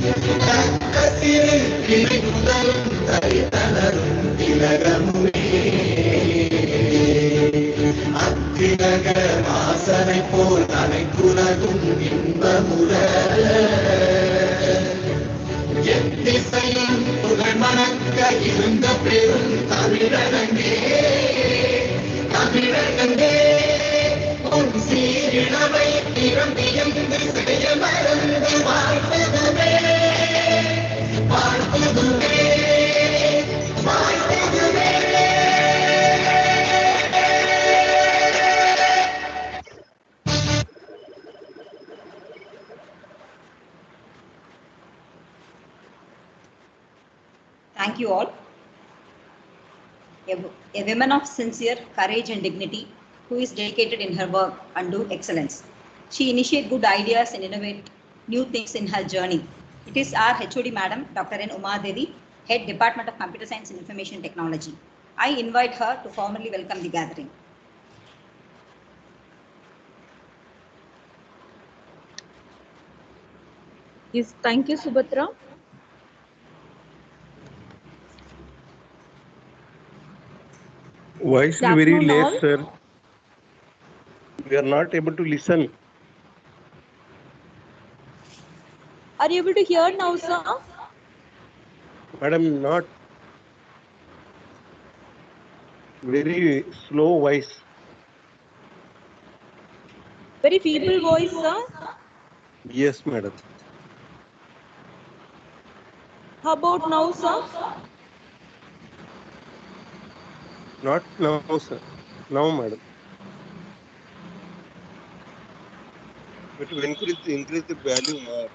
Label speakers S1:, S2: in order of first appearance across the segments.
S1: தக்கத்திலே கிளை முதலும் தரித்தனரும் திலகமுமே அத்திலக வாசனை போல் அனைத்துலகும் இன்பமுற எத்திசையும் புகழ் மணக்க இருந்த பெரும் தமிழகங்கே தமிழகங்கே உன் சீரிழமை திறம்பியந்து செய்ய மறந்து வாழ்த்ததுமே வாழ்த்ததுமே வாழ்த்ததுமே.
S2: Thank you all. A woman of sincere courage and dignity who is dedicated in her work and do excellence. She initiates good ideas and innovate new things in her journey. It is our HOD Madam, Dr. N. Uma Devi, Head Department of Computer Science and Information Technology. I invite her to formally welcome the gathering.
S3: Yes, thank you, Subhatra.
S4: Voice is very less, sir. We are not able to listen.
S3: Are you able to hear now, sir?
S4: Madam, not very slow voice.
S3: Very feeble voice, sir.
S4: Yes, madam.
S3: How about now, sir?
S4: Not now, sir. Now, madam. But to increase the volume more.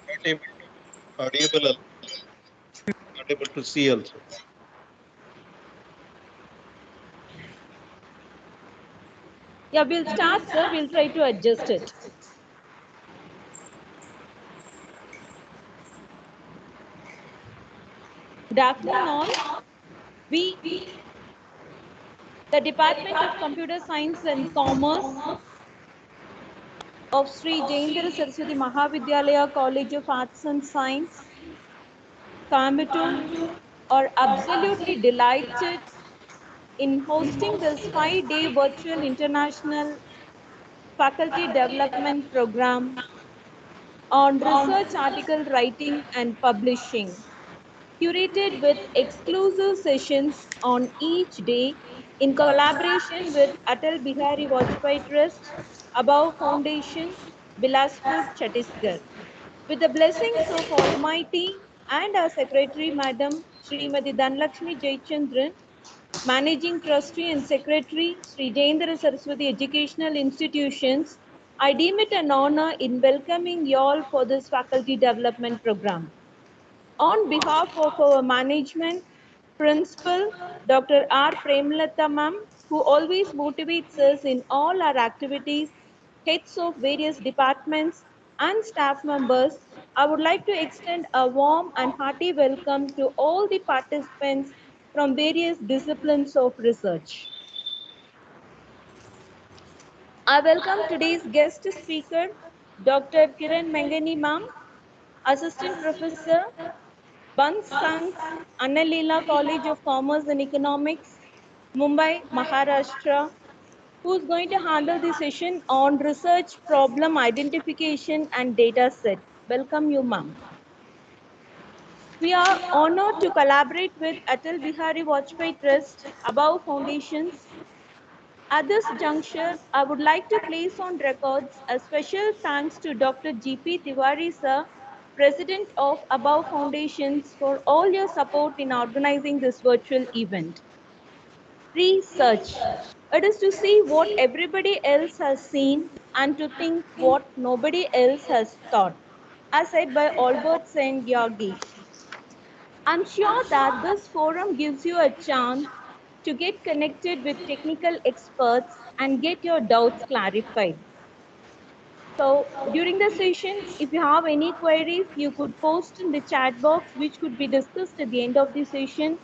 S4: Not able to audible, not able to see also.
S3: Yeah, we'll start, sir. We'll try to adjust it. Good afternoon, all. We, the Department of Computer Science and Commerce of Sri Jayendra Saraswathy Maha Vidyalaya College of Arts and Science, Coimbatore, are absolutely delighted in hosting this 5-day virtual international faculty development program on research article writing and publishing, curated with exclusive sessions on each day in collaboration with Atal Biharee Vajpayee Trust, ABHAV Foundation, Bilaspur, Chattisgarh. With the blessings of Almighty and our Secretary, Madam Srimati Dhanlakshmi Jayachandran, Managing Trustee and Secretary, Sri Jayendra Saraswathy Educational Institutions, I deem it an honor in welcoming you all for this faculty development program. On behalf of our management, Principal Dr. R. Premlata ma'am, who always motivates us in all our activities, heads of various departments and staff members, I would like to extend a warm and hearty welcome to all the participants from various disciplines of research. I welcome today's guest speaker, Dr.Kiran Menghani ma'am, Assistant Professor, Bunts, Leela College of Commerce and Economics, Mumbai, Maharashtra, who is going to handle the session on research problem identification and data set. Welcome you, ma'am. We are honored to collaborate with Atal Biharee Vajpayee Trust, ABHAV Foundations. At this juncture, I would like to place on records a special thanks to Dr. G.P. Tiwari sir, President of ABHAV Foundations, for all your support in organizing this virtual event. Research. It is to see what everybody else has seen and to think what nobody else has thought, as said by Albert Saint Yagi. I'm sure that this forum gives you a chance to get connected with technical experts and get your doubts clarified. So during the session, if you have any queries, you could post in the chat box, which could be discussed at the end of the session.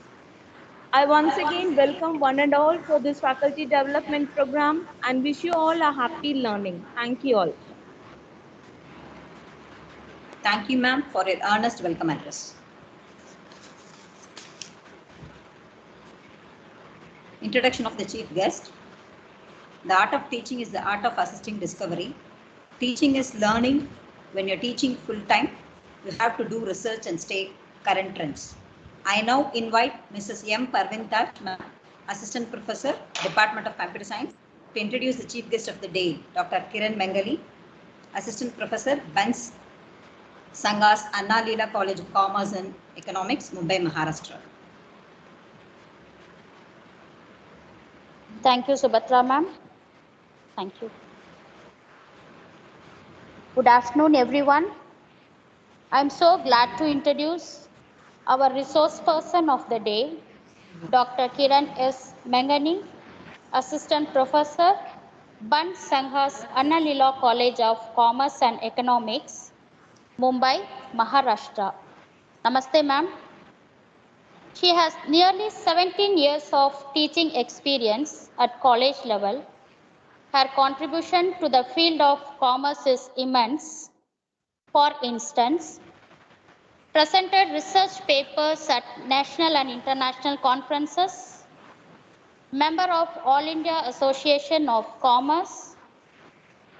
S3: I once again welcome one and all for this faculty development program and wish you all a happy learning. Thank you all.
S2: Thank you, ma'am, for your earnest welcome address. Introduction of the chief guest. The art of teaching is the art of assisting discovery. Teaching is learning. When you're teaching full time, you have to do research and stay current trends. I now invite Mrs. M. Parvintaj, Assistant Professor, Department of Computer Science, to introduce the chief guest of the day, Dr. Kiran Menghani, Assistant Professor, Bunts, Sangha's Anna Leela College of Commerce and Economics, Mumbai, Maharashtra.
S5: Thank you, Subhatra ma'am. Thank you. Good afternoon, everyone. I'm so glad to introduce our resource person of the day, Dr. Kiran S. Menghani, Assistant Professor, Bunts Sangha's Anna Leela College of Commerce and Economics, Mumbai, Maharashtra. Namaste, ma'am. She has nearly 17 years of teaching experience at college level. Her contribution to the field of commerce is immense. For instance, presented research papers at national and international conferences, member of All India Association of Commerce,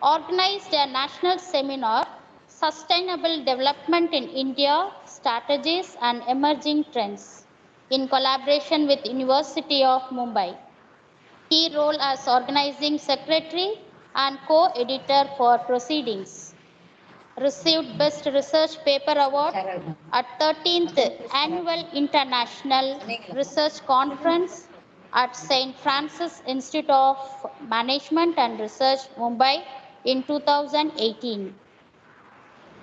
S5: organized a national seminar, Sustainable Development in India, Strategies and Emerging Trends, in collaboration with University of Mumbai. Key role as organizing secretary and co-editor for proceedings. Received Best Research Paper Award at 13th Annual International Research Conference at St. Francis Institute of Management and Research, Mumbai in 2018.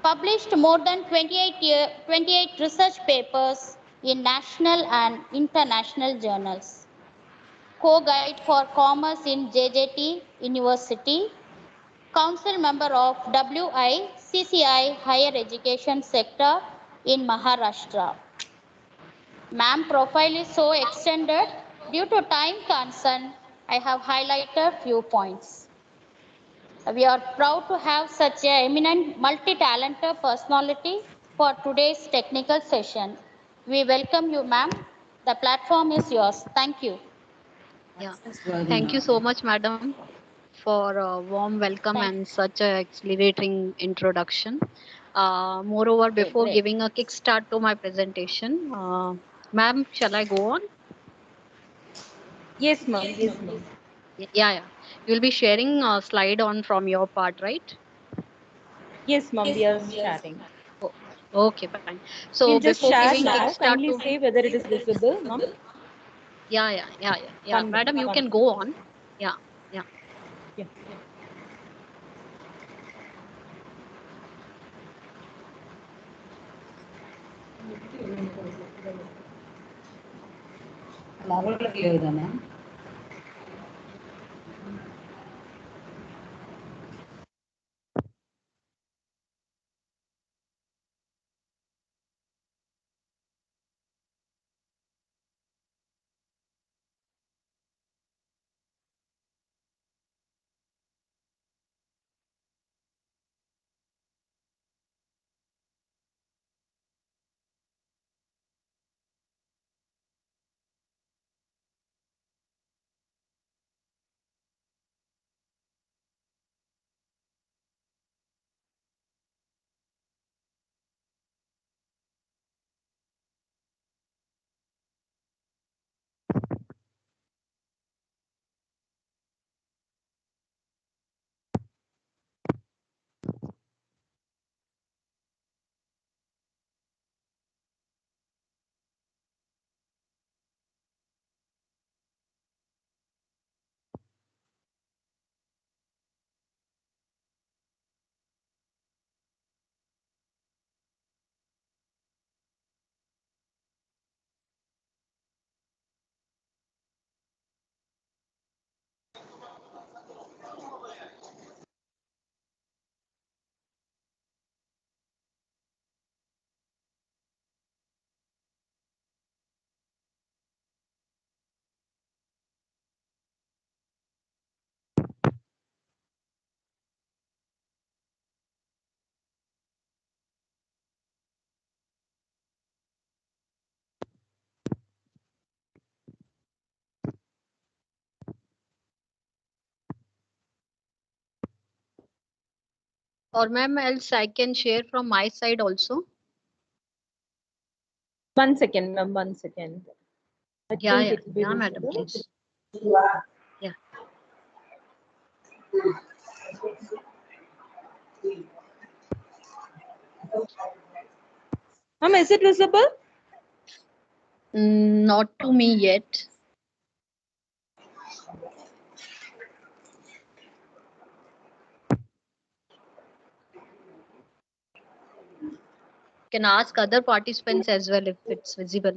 S5: Published more than 28 research papers in national and international journals. Co-guide for commerce in JJT University, council member of WICCI Higher Education Sector in Maharashtra. Ma'am profile is so extended. Due to time concern, I have highlighted few points. We are proud to have such an eminent multi-talented personality for today's technical session. We welcome you, ma'am. The platform is yours. Thank you.
S6: Yeah, thank you so much, madam, for a warm welcome and such a exhilarating introduction. Moreover, before
S5: great.
S6: giving a kickstart to my presentation, ma'am, shall I go on?
S3: Yes, ma'am. Yes, ma'am.
S6: Yeah. You'll be sharing a slide on from your part, right?
S3: Yes, ma'am. We are sharing.
S6: Oh, okay, fine. So
S3: We'll just
S6: before
S3: share
S6: giving
S3: now.
S6: kickstart
S3: Kindly
S6: to,
S3: say whether it is visible, ma'am.
S6: yeah,
S3: One minute.
S6: madam, you
S3: One
S6: can
S3: minute.
S6: go on. Yeah, yeah.
S3: Yeah.
S2: ma'am.
S6: or ma'am, else I can share from my side also.
S3: 1 second, ma'am. 1 second. I
S6: Yeah,
S3: think
S6: yeah,
S3: it will be
S6: yeah, madam,
S3: visible.
S6: please. Yeah.
S3: Ma'am, is it visible?
S6: Not to me yet. Can ask other participants as well if it's visible.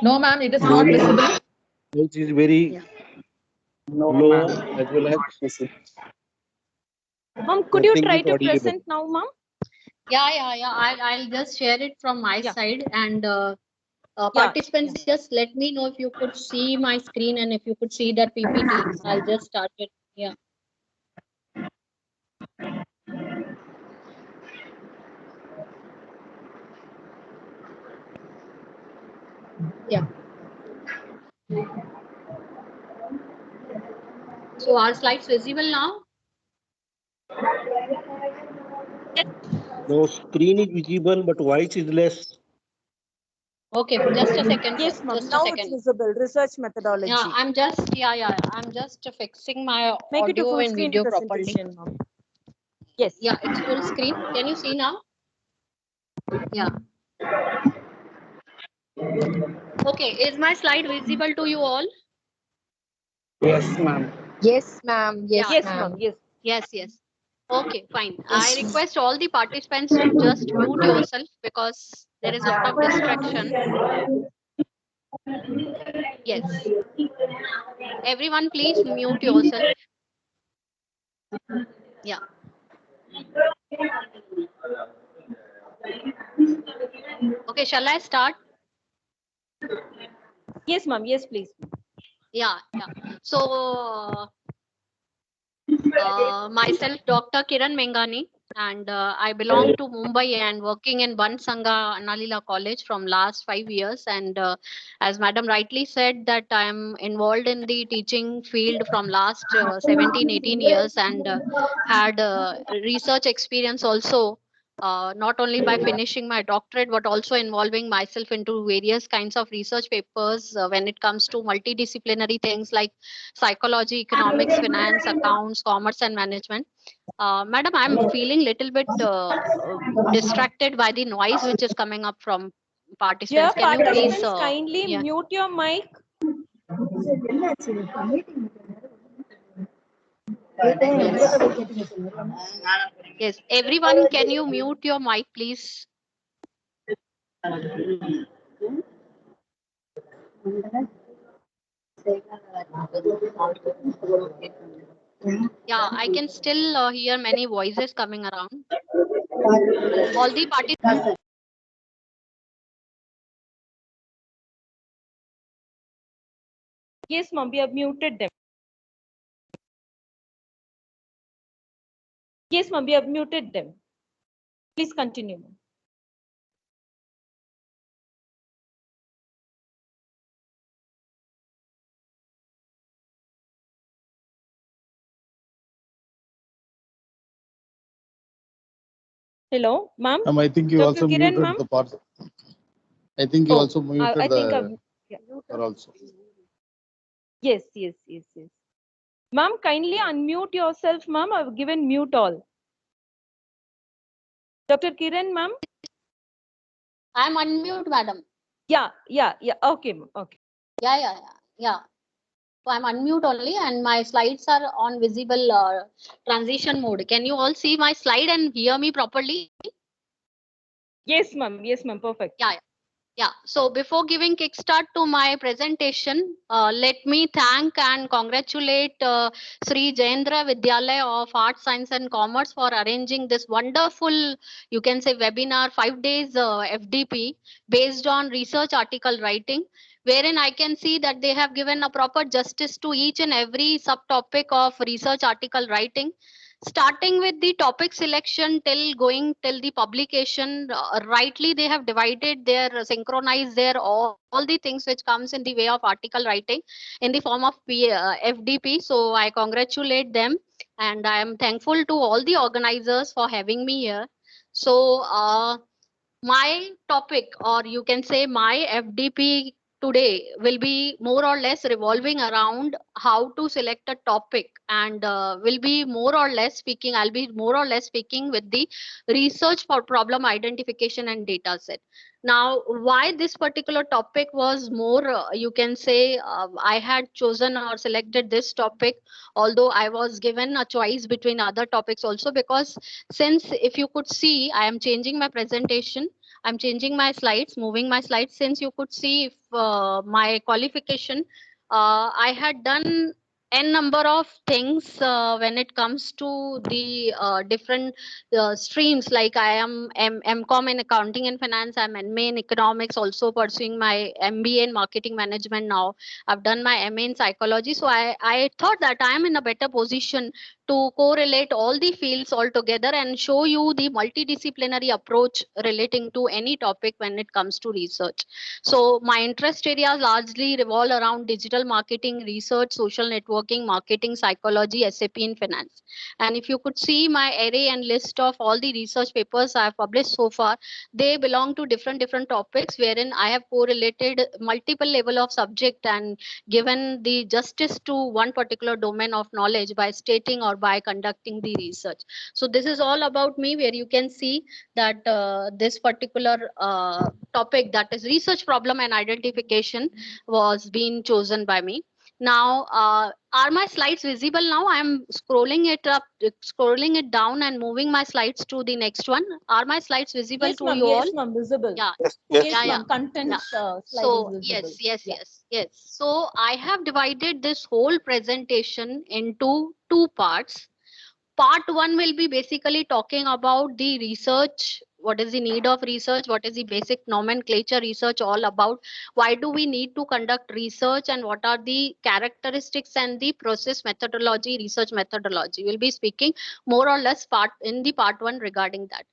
S7: No, ma'am, it is not visible.
S4: Voice is very
S6: Yeah.
S4: low as well as
S3: Ma'am, could you
S4: nothing
S3: try
S4: is
S3: to
S4: audible.
S3: present now, ma'am?
S6: Yeah. I'll just share it from my
S3: Yeah.
S6: side, and
S3: Yeah,
S6: participants, just let me know if you could see my screen and if you could see that PPT. I'll just start it. Yeah. Yeah. So are slides visible now?
S4: No, screen is visible, but voice is less.
S6: Okay, just a second, sir.
S3: Yes, ma'am.
S6: Just a
S3: Now it's
S6: second.
S3: visible. Research methodology.
S6: Yeah, I'm just fixing my
S3: Make it a
S6: audio
S3: full
S6: and
S3: screen
S6: video properly.
S3: presentation, ma'am. Yes.
S6: Yeah, it's full screen. Can you see now? Yeah. Okay, is my slide visible to you all?
S7: Yes, ma'am.
S8: Yes, ma'am. Yes,
S6: Yeah.
S3: Yes,
S8: ma'am.
S3: ma'am. Yes.
S6: Yes. Okay, fine. I
S8: Yes, ma'am.
S6: request all the participants to just mute yourself because there is a lot of distraction. Yes. Everyone, please mute yourself. Yeah. Okay, shall I start?
S3: Yes, ma'am. Yes, please.
S6: Yeah. So, myself, Dr. Kiran Menghani, and I belong to Mumbai and working in Bunts, Sangha, Leela College from last 5 years. And as Madam rightly said, that I am involved in the teaching field from last 17, 18 years, and had research experience also. Not only by finishing my doctorate, but also involving myself into various kinds of research papers when it comes to multidisciplinary things like psychology, economics, finance, accounts, commerce, and management. Madam, I'm feeling little bit distracted by the noise which is coming up from
S3: Dear
S6: participants. Can you please?
S3: participants, kindly
S6: Yeah.
S3: mute your mic.
S6: Yes. Everyone, can you mute your mic, please? Yeah, I can still hear many voices coming around. All the participants.
S3: Yes, ma'am. We have muted them. Yes, ma'am. We have muted them. Please continue, ma'am. Hello, ma'am.
S9: I think you
S3: Dr.
S9: also
S3: Kiran,
S9: muted
S3: ma'am.
S9: the part. I think you
S3: Oh,
S9: also muted
S3: I think
S9: the
S3: yeah.
S9: her also.
S3: Yes. Ma'am, kindly unmute yourself, ma'am. I've given mute all. Dr. Kiran, ma'am.
S6: I'm unmute, madam.
S3: Yeah. Okay, ma'am. Okay.
S6: Yeah. So I'm unmute only, and my slides are on visible transition mode. Can you all see my slide and hear me properly?
S3: Yes, ma'am. Perfect.
S6: Yeah. So before giving kickstart to my presentation, let me thank and congratulate Sri Jayendra Vidyalaya of Arts, Science and Commerce for arranging this wonderful, you can say, webinar, 5 days FDP based on research article writing, wherein I can see that they have given a proper justice to each and every subtopic of research article writing. starting with the topic selection till going till the publication. Rightly, they have divided their synchronized their all the things which comes in the way of article writing in the form of FDP. So I congratulate them, and I am thankful to all the organizers for having me here. So my topic, or you can say my FDP today, will be more or less revolving around how to select a topic, and will be more or less speaking, I'll be more or less speaking with the research for problem identification and data set. Now, why this particular topic was more, you can say, I had chosen or selected this topic, although I was given a choice between other topics also, because since if you could see, I am changing my presentation, I'm changing my slides, moving my slides. Since you could see if my qualification, I had done n number of things when it comes to the different streams. Like I am MCom in accounting and finance, I'm MA in economics, also pursuing my MBA in marketing management now. I've done my MA in psychology. So I thought that I am in a better position to correlate all the fields all together and show you the multidisciplinary approach relating to any topic when it comes to research. So my interest areas largely revolve around digital marketing, research, social networking, marketing, psychology, SAP, and finance. And if you could see my array and list of all the research papers I have published so far, they belong to different topics wherein I have correlated multiple level of subject and given the justice to one particular domain of knowledge by stating or by conducting the research. So this is all about me, where you can see that this particular topic, that is research problem and identification, was being chosen by me. Now, are my slides visible now? I'm scrolling it up, scrolling it down and moving my slides to the next one. Are my slides visible
S3: Yes,
S6: to
S3: ma'am.
S6: you all?
S3: Yes, ma'am. Visible.
S6: Yeah.
S4: Yes,
S3: Yes,
S6: Yeah, yeah.
S3: ma'am. Content
S6: Yeah.
S3: slide
S6: So
S3: is visible.
S6: yes. So I have divided this whole presentation into two parts. Part one will be basically talking about the research. What is the need of research? What is the basic nomenclature research all about? Why do we need to conduct research, and what are the characteristics and the process methodology, research methodology? We'll be speaking more or less part in the part one regarding that.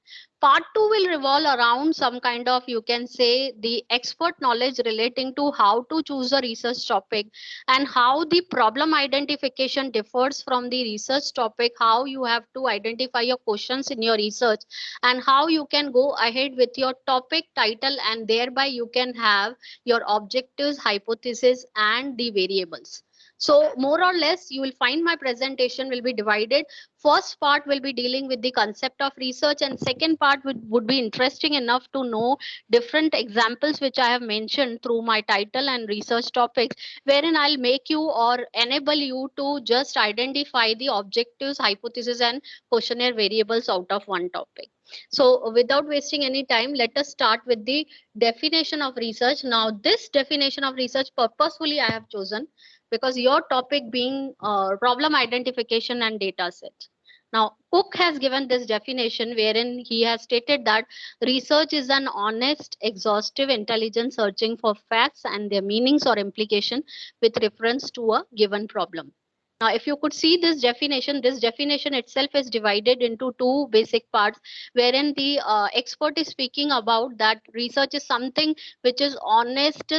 S6: Part two will revolve around some kind of, you can say, the expert knowledge relating to how to choose a research topic and how the problem identification differs from the research topic, how you have to identify your questions in your research, and how you can go ahead with your topic title, and thereby you can have your objectives, hypothesis, and the variables. So more or less, you will find my presentation will be divided. First part will be dealing with the concept of research, and second part would be interesting enough to know different examples which I have mentioned through my title and research topics, wherein I'll make you or enable you to just identify the objectives, hypothesis, and questionnaire variables out of one topic. So without wasting any time, let us start with the definition of research. Now, this definition of research purposefully I have chosen because your topic being problem identification and data sets. Now, Cook has given this definition wherein he has stated that research is an honest, exhaustive, intelligent searching for facts and their meanings or implication with reference to a given problem. Now, if you could see this definition itself is divided into two basic parts, wherein the expert is speaking about that research is something which is honest,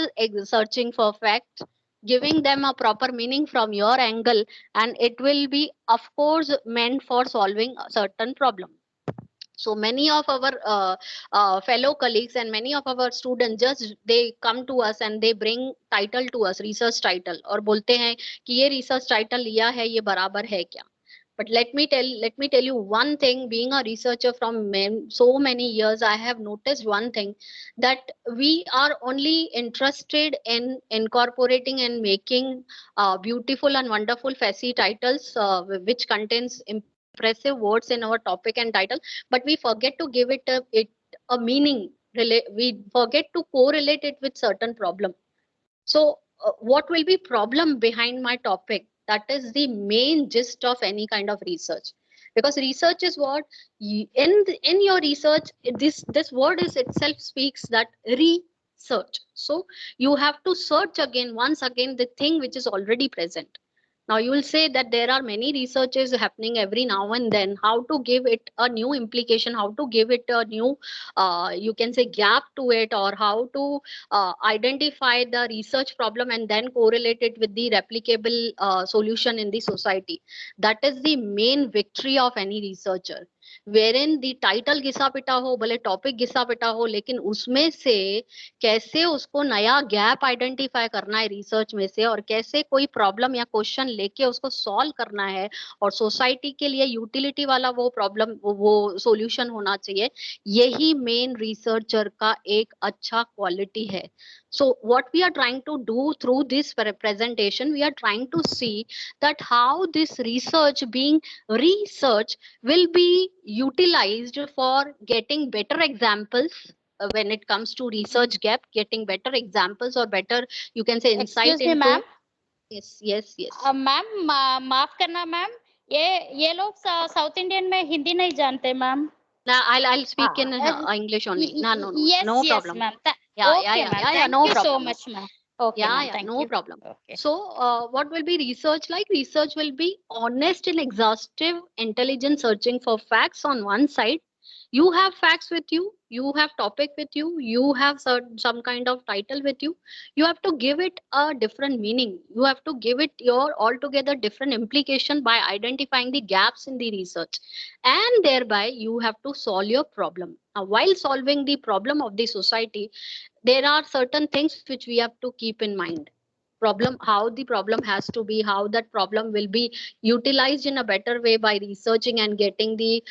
S6: searching for facts, giving them a proper meaning from your angle, and it will be, of course, meant for solving a certain problem. So many of our fellow colleagues and many of our students, just they come to us and they bring title to us, research title, और बोलते हैं कि ये research title लिया है, ये बराबर है क्या? But let me tell you one thing. Being a researcher from so many years, I have noticed one thing, that we are only interested in incorporating and making beautiful and wonderful fancy titles which contains impressive words in our topic and title, but we forget to give it a meaning. We forget to correlate it with certain problem. So, what will be problem behind my topic? That is the main gist of any kind of research, because research is what in your research, this word is itself speaks that research. So you have to search again once again the thing which is already present. Now you will say that there are many researches happening every now and then. How to give it a new implication? How to give it a new, you can say, gap to it, or how to identify the research problem and then correlate it with the replicable solution in the society. That is the main victory of any researcher. Wherein the title घिसा पिटा हो, भले topic घिसा पिटा हो, लेकिन उसमें से कैसे उसको नया गैप आइडेंटिफाई करना है रिसर्च में से, और कैसे कोई प्रॉब्लम या क्वेश्चन लेके उसको सॉल्व करना है, और सोसाइटी के लिए यूटिलिटी वाला वो प्रॉब्लम, वो सॉल्यूशन होना चाहिए, यही मेन रिसर्चर का एक अच्छा क्वालिटी है. So what we are trying to do through this presentation, we are trying to see that how this research being research will be utilized for getting better examples when it comes to research gap, getting better examples or better, you can say, insight
S5: Excuse me,
S6: into.
S5: ma'am.
S6: Yes, yes, yes.
S5: Ma'am माफ करना ma'am, ये लोग south Indian में हिंदी नहीं जानते ma'am.
S6: Now I'll speak in English only. No,
S5: Yes,
S6: no
S5: yes,
S6: problem.
S5: ma'am.
S6: Yeah,
S5: Ma'am.
S6: yeah,
S5: Thank
S6: no
S5: you so
S6: problem.
S5: much, ma'am. Okay, ma'am. Thank
S6: No
S5: you.
S6: problem.
S5: Okay.
S6: So what will be research like? Research will be honest and exhaustive, intelligent searching for facts on one side. You have facts with you have topic with you have some kind of title with you have to give it a different meaning, you have to give it your altogether different implication by identifying the gaps in the research, and thereby you have to solve your problem. Now, while solving the problem of the society, there are certain things which we have to keep in mind. Problem, how the problem has to be, how that problem will be utilized in a better way by researching and getting the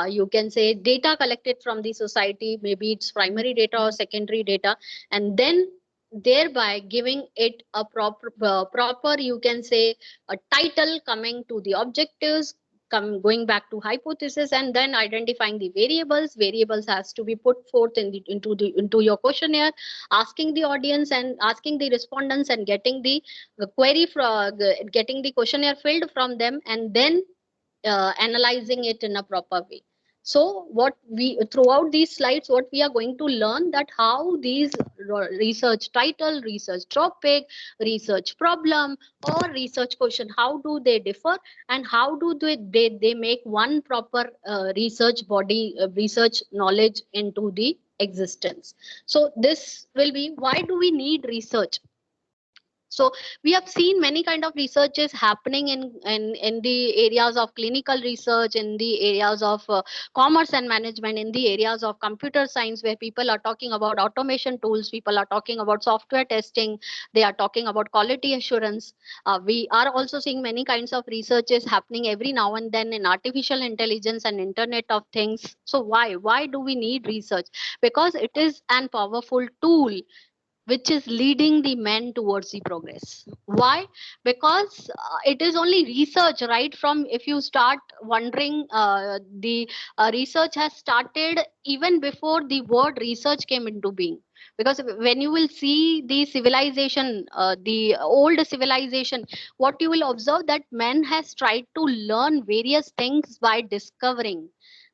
S6: you can say data collected from the society, maybe it's primary data or secondary data, and then thereby giving it a proper, you can say, a title, coming to the objectives, going back to hypothesis, and then identifying the variables has to be put forth into your questionnaire, asking the audience and asking the respondents and getting the query from getting the questionnaire filled from them, and then analyzing it in a proper way. So what we, throughout these slides, what we are going to learn, that how these research title, research topic, research problem or research question, how do they differ, and how do they make one proper research body, research knowledge into the existence. So this will be, why do we need research? So we have seen many kind of researches happening in the areas of clinical research, in the areas of commerce and management, in the areas of computer science, where people are talking about automation tools, people are talking about software testing, they are talking about quality assurance. We are also seeing many kinds of researches happening every now and then in artificial intelligence and internet of things. So why do we need research? Because it is an powerful tool which is leading the men towards the progress. Why? Because it is only research, right? From, if you start wondering, the research has started even before the word research came into being. Because when you will see the civilization, the old civilization, what you will observe, that man has tried to learn various things by discovering.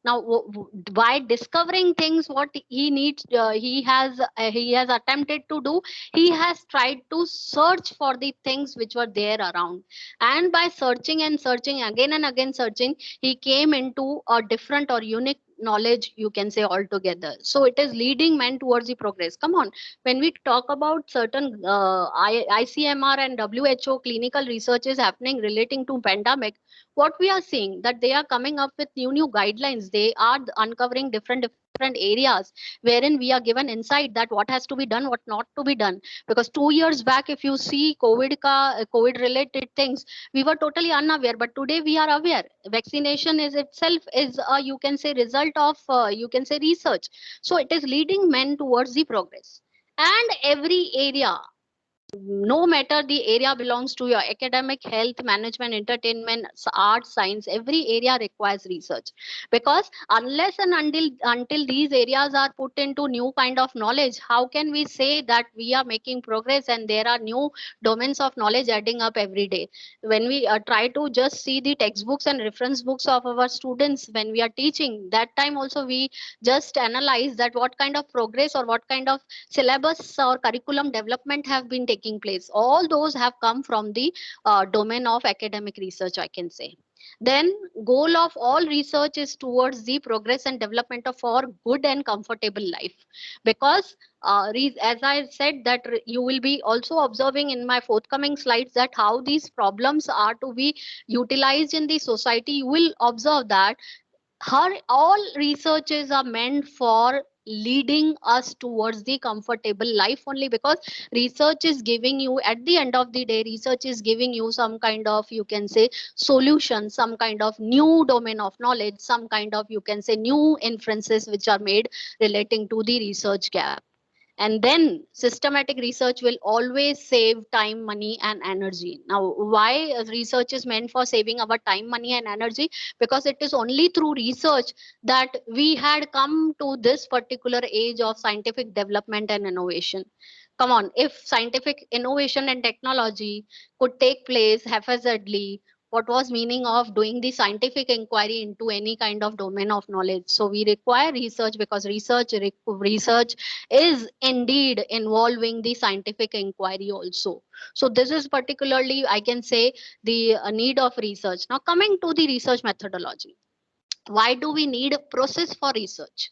S6: Now by discovering things, what he needs, he has attempted to do, he has tried to search for the things which were there around, and by searching and searching, again and again searching, he came into a different or unique knowledge, you can say, altogether. So it is leading men towards the progress. Come on, when we talk about certain ICMR and WHO clinical research is happening relating to pandemic, what we are seeing, that they are coming up with new guidelines, they are uncovering different areas wherein we are given insight that what has to be done, what not to be done. Because 2 years back, if you see COVID related things, we were totally unaware, but today we are aware. Vaccination is itself is a, you can say, result of you can say research. So it is leading men towards the progress. And every area, no matter the area belongs to, your academic, health, management, entertainment, arts, science, every area requires research. Because unless and until these areas are put into new kind of knowledge, how can we say that we are making progress and there are new domains of knowledge adding up every day? When we try to just see the textbooks and reference books of our students when we are teaching, that time also we just analyze that what kind of progress or what kind of syllabus or curriculum development have been taken taking place. All those have come from the domain of academic research, I can say. Then goal of all research is towards the progress and development of our good and comfortable life, because as I said that you will be also observing in my forthcoming slides that how these problems are to be utilized in the society. You will observe that all researches are meant for leading us towards the comfortable life only, because research is giving you, at the end of the day, research is giving you some kind of, you can say, solution, some kind of new domain of knowledge, some kind of, you can say, new inferences which are made relating to the research gap. And then systematic research will always save time, money and energy. Now why research is meant for saving our time, money and energy? Because it is only through research that we had come to this particular age of scientific development and innovation. Come on, if scientific innovation and technology could take place haphazardly, what was meaning of doing the scientific inquiry into any kind of domain of knowledge? So we require research, because research is indeed involving the scientific inquiry also. So this is particularly, I can say, the need of research. Now coming to the research methodology, why do we need a process for research?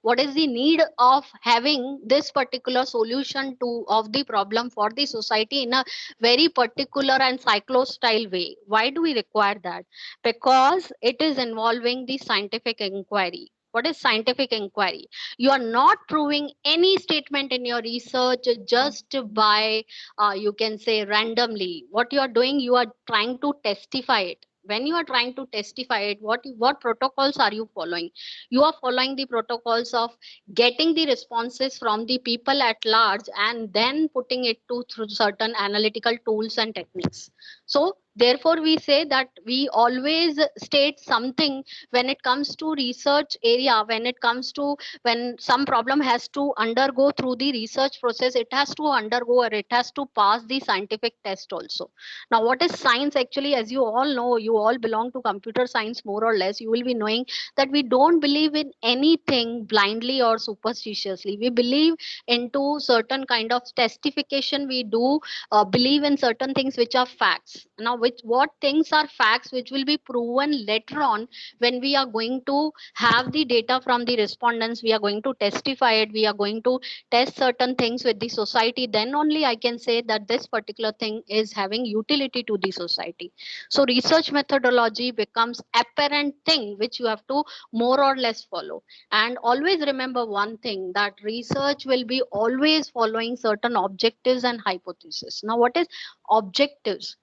S6: What is the need of having this particular solution to of the problem for the society in a very particular and cyclo style way? Why do we require that? Because it is involving the scientific inquiry. What is scientific inquiry? You are not proving any statement in your research just by you can say randomly. What you are doing, you are trying to testify it. When you are trying to testify it, what protocols are you following? You are following the protocols of getting the responses from the people at large and then putting it to through certain analytical tools and techniques. So therefore we say that we always state something when it comes to research area, when it comes to when some problem has to undergo through the research process, it has to undergo or it has to pass the scientific test also. Now what is science actually? As you all know, you all belong to computer science more or less, you will be knowing that we don't believe in anything blindly or superstitiously. We believe into certain kind of testification. We do believe in certain things which are facts. Now which what things are facts which will be proven later on when we are going to have the data from the respondents, we are going to testify it, we are going to test certain things with the society, then only I can say that this particular thing is having utility to the society. So research methodology becomes apparent thing which you have to more or less follow. And always remember one thing, that research will be always following certain objectives and hypotheses. Now what is objectives?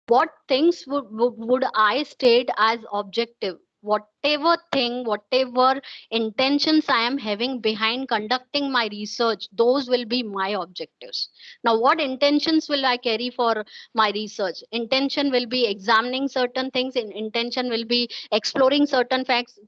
S6: What things would I state as objective? Whatever thing, whatever intentions I am having behind conducting my research, those will be my objectives. Now what intentions will I carry for my research? Intention will be examining certain things, intention will be exploring certain facts,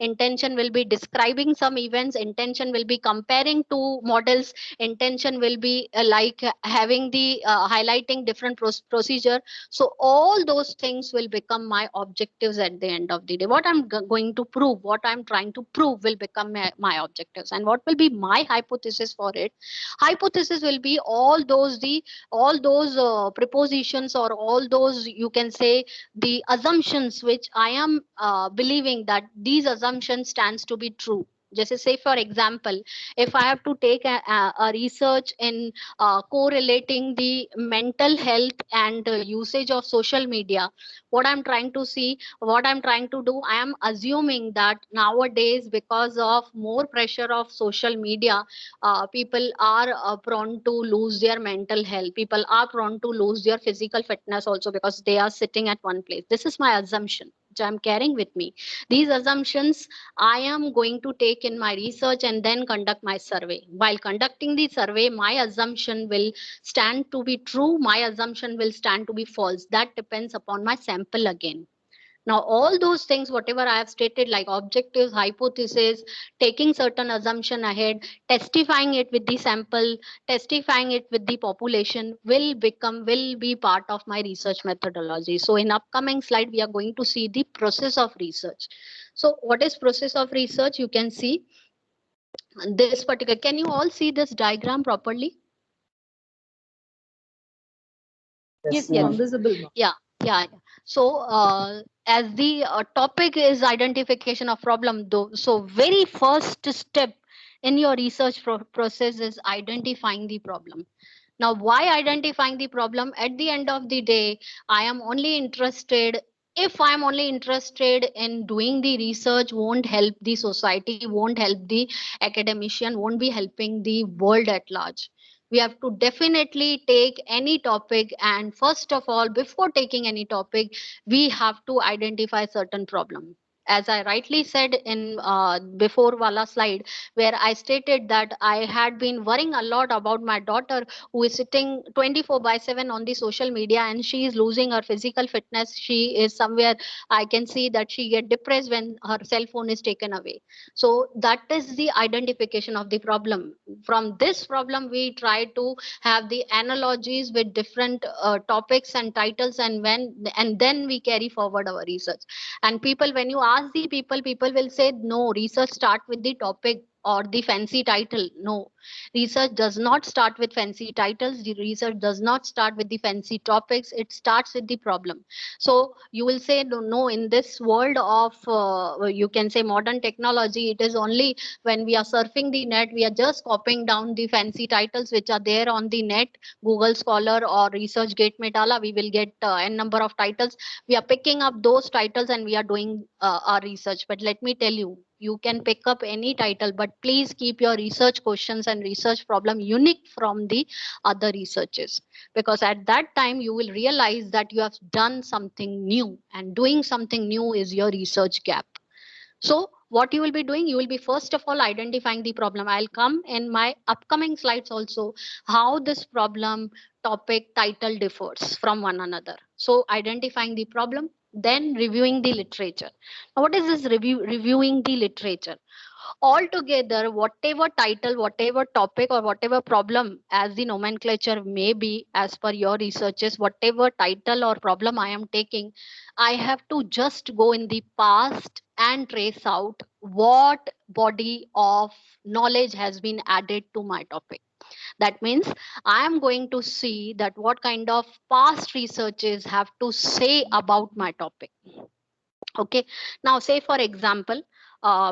S6: intention will be describing some events, intention will be comparing two models, intention will be like having the highlighting different procedure. So all those things will become my objectives at the end of the day. What I'm going to prove, what I'm trying to prove will become my objectives. And what will be my hypothesis for it? Hypothesis will be all those prepositions, or all those, you can say, the assumptions which I am believing that these assumptions stands to be true. Just say for example, if I have to take a research in correlating the mental health and usage of social media, what I'm trying to see, what I'm trying to do, I am assuming that nowadays, because of more pressure of social media, people are prone to lose their mental health, people are prone to lose their physical fitness also, because they are sitting at one place. This is my assumption which I'm carrying with me. These assumptions I am going to take in my research and then conduct my survey. While conducting the survey, my assumption will stand to be true, my assumption will stand to be false. That depends upon my sample again. Now, all those things, whatever I have stated, like objectives, hypothesis, taking certain assumption ahead, testifying it with the sample, testifying it with the population, will be part of my research methodology. So in upcoming slide, we are going to see the process of research. So what is process of research? You can see this particular, can you all see this diagram properly?
S7: Yes,
S6: Yes.
S7: ma'am. Visible, ma'am.
S6: Yeah, yeah. So, as the topic is identification of problem, though, so very first step in your research process is identifying the problem. Now, why identifying the problem? At the end of the day, I am only interested. If I am only interested in doing the research, won't help the society, won't help the academician, won't be helping the world at large. We have to definitely take any topic, and first of all, before taking any topic, we have to identify certain problem. As I rightly said in before wala slide, where I stated that I had been worrying a lot about my daughter who is sitting 24 by 7 on the social media, and she is losing her physical fitness. She is somewhere, I can see that she get depressed when her cell phone is taken away. So that is the identification of the problem. From this problem, we try to have the analogies with different topics and titles, and then we carry forward our research. And people, when you ask the people will say no, research start with the topic or the fancy title. No, research does not start with fancy titles. The research does not start with the fancy topics. It starts with the problem. So you will say no, no, in this world of you can say modern technology, it is only when we are surfing the net, we are just copying down the fancy titles which are there on the net, Google Scholar or ResearchGate Metala. We will get n number of titles. We are picking up those titles and we are doing our research. But let me tell you, you can pick up any title, but please keep your research questions and research problem unique from the other researches, because at that time you will realize that you have done something new, and doing something new is your research gap. So what you will be doing, you will be first of all identifying the problem. I'll come in my upcoming slides also how this problem, topic, title differs from one another. So identifying the problem, then reviewing the literature. Now what is this reviewing the literature? Altogether, whatever title, whatever topic, or whatever problem, as the nomenclature may be as per your researches, whatever title or problem I am taking, I have to just go in the past and trace out what body of knowledge has been added to my topic. That means I am going to see that what kind of past researches have to say about my topic. Okay, now say for example,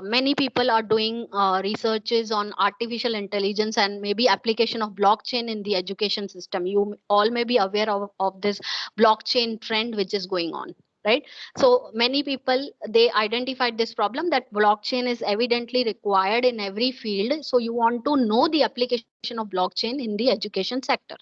S6: many people are doing researches on artificial intelligence and maybe application of blockchain in the education system. You all may be aware of this blockchain trend which is going on, right? So many people, they identified this problem that blockchain is evidently required in every field. So you want to know the application of blockchain in the education sector.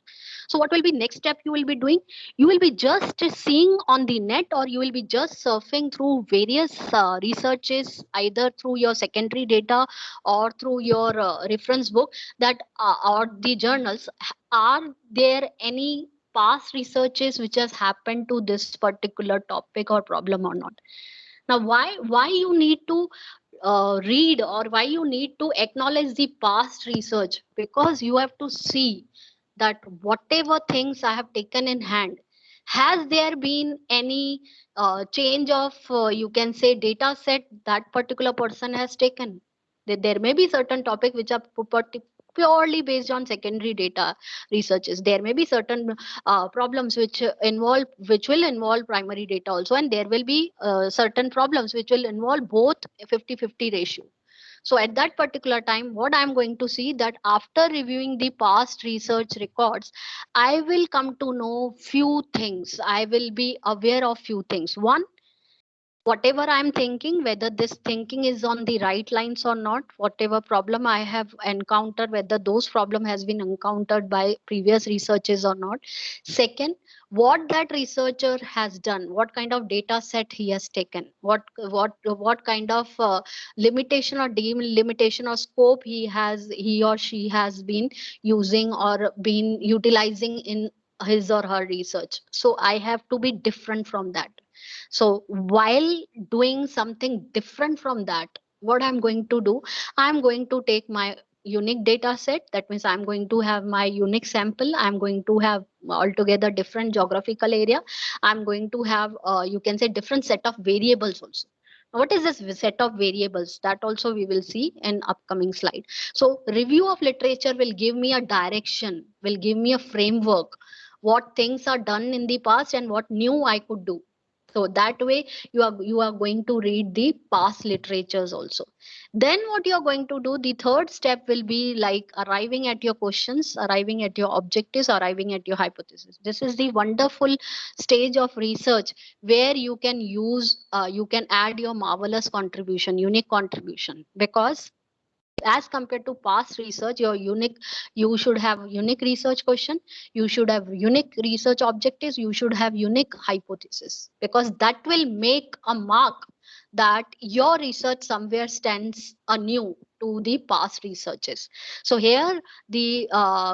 S6: So what will be next step you will be doing? You will be just seeing on the net, or you will be just surfing through various researches, either through your secondary data or through your reference book, that or the journals. Are there any past researches which has happened to this particular topic or problem or not? Now why you need to read, or why you need to acknowledge the past research? Because you have to see that whatever things I have taken in hand, has there been any change of you can say data set that particular person has taken? There may be certain topic which are purely based on secondary data researches. There may be certain problems which will involve primary data also, and there will be certain problems which will involve both 50-50 ratio. So at that particular time, what I'm going to see, that after reviewing the past research records, I will come to know few things. I will be aware of few things. One, whatever I'm thinking, whether this thinking is on the right lines or not, whatever problem I have encountered, whether those problem has been encountered by previous researches or not. Second, what that researcher has done, what kind of data set he has taken, what kind of limitation or delimitation or scope he or she has been using or been utilizing in his or her research. So I have to be different from that. So while doing something different from that, what I'm going to do, I'm going to take my unique data set. That means I'm going to have my unique sample. I'm going to have altogether different geographical area. I'm going to have you can say different set of variables also. Now, what is this set of variables? That also we will see in upcoming slide. So review of literature will give me a direction, will give me a framework what things are done in the past and what new I could do. So that way you are going to read the past literatures also. Then what you are going to do, the third step will be like arriving at your questions, arriving at your objectives, arriving at your hypothesis. This is the wonderful stage of research where you can use you can add your marvelous contribution, unique contribution, because as compared to past research, you should have unique research question, you should have unique research objectives, you should have unique hypothesis, because that will make a mark that your research somewhere stands anew to the past researches. So here the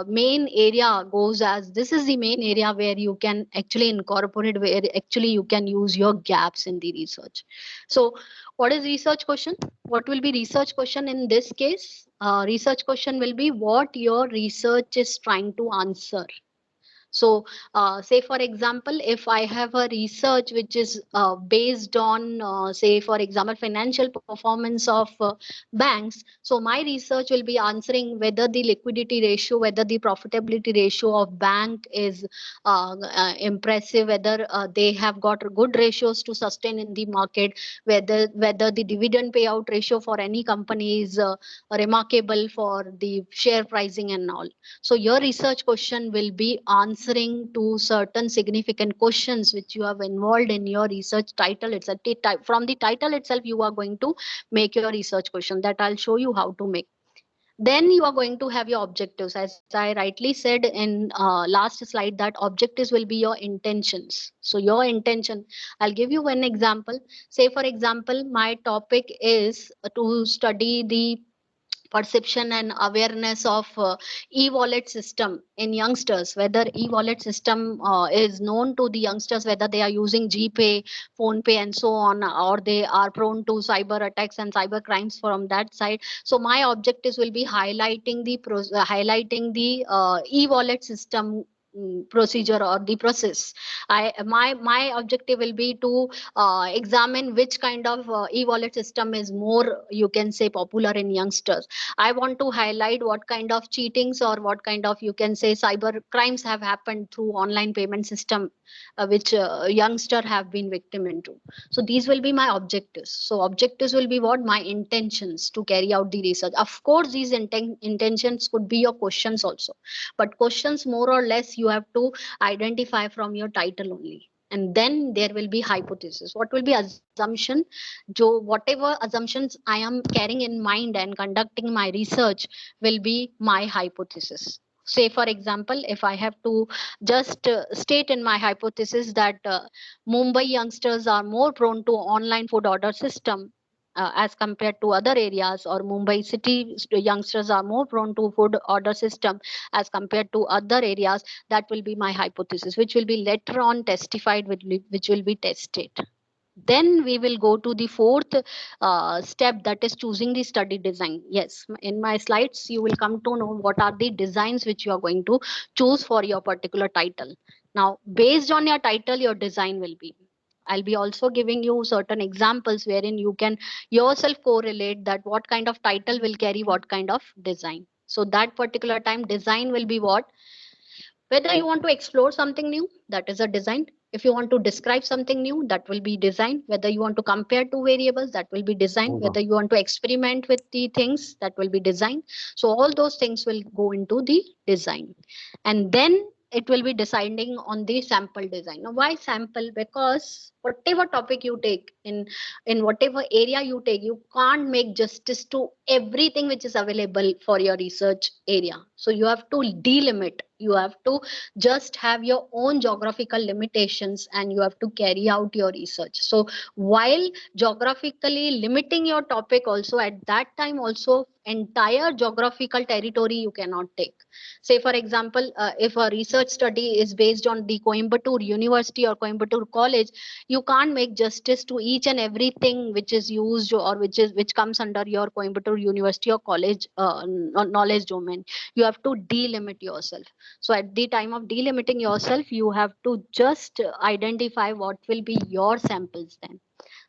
S6: main area goes as, this is the main area where you can actually incorporate, where actually you can use your gaps in the research. So what is research question? What will be research question in this case? Research question will be what your research is trying to answer. So say for example, if I have a research which is based on say for example financial performance of banks, so my research will be answering whether the liquidity ratio, whether the profitability ratio of bank is impressive, whether they have got good ratios to sustain in the market, whether the dividend payout ratio for any company is remarkable for the share pricing and all. So your research question will be answering to certain significant questions which you have involved in your research title. It's a from the title itself you are going to make your research question, that I'll show you how to make. Then you are going to have your objectives. As I rightly said in last slide, that objectives will be your intentions. So your intention, I'll give you one example. Say for example, my topic is to study the perception and awareness of e-wallet system in youngsters, whether e-wallet system is known to the youngsters, whether they are using GPay, phone pay and so on, or they are prone to cyber attacks and cyber crimes from that side. So my objectives will be highlighting the e-wallet system procedure or the process. My objective will be to examine which kind of e-wallet system is more, you can say, popular in youngsters. I want to highlight what kind of cheatings or what kind of, you can say, cyber crimes have happened through online payment system, which youngster have been victim into. So these will be my objectives. So objectives will be what? My intentions to carry out the research. Of course, these intentions could be your questions also, but questions more or less you have to identify from your title only. And then there will be hypothesis. What will be assumption? Whatever assumptions I am carrying in mind and conducting my research will be my hypothesis. Say for example, if I have to just state in my hypothesis that Mumbai youngsters are more prone to online food order system as compared to other areas, or Mumbai city youngsters are more prone to food order system as compared to other areas, that will be my hypothesis, which will be later on testified, which will be tested. Then we will go to the fourth step, that is choosing the study design. Yes, in my slides you will come to know what are the designs which you are going to choose for your particular title. Now based on your title, your design will be, I'll be also giving you certain examples wherein you can yourself correlate that what kind of title will carry what kind of design. So that particular time design will be what? Whether you want to explore something new, that is a design. If you want to describe something new, that will be design. Whether you want to compare two variables, that will be design. Whether you want to experiment with the things, that will be design. So all those things will go into the design. And then it will be deciding on the sample design. Now why sample? Because whatever topic you take, in whatever area you take, you can't make justice to everything which is available for your research area. So you have to delimit, you have to just have your own geographical limitations, and you have to carry out your research. So while geographically limiting your topic also, at that time also entire geographical territory you cannot take. Say for example, if a research study is based on the Coimbatore University or Coimbatore College, you can't make justice to each and everything which is used or which comes under your Coimbatore University or college knowledge domain. You have to delimit yourself. So at the time of delimiting yourself, you have to just identify what will be your samples then.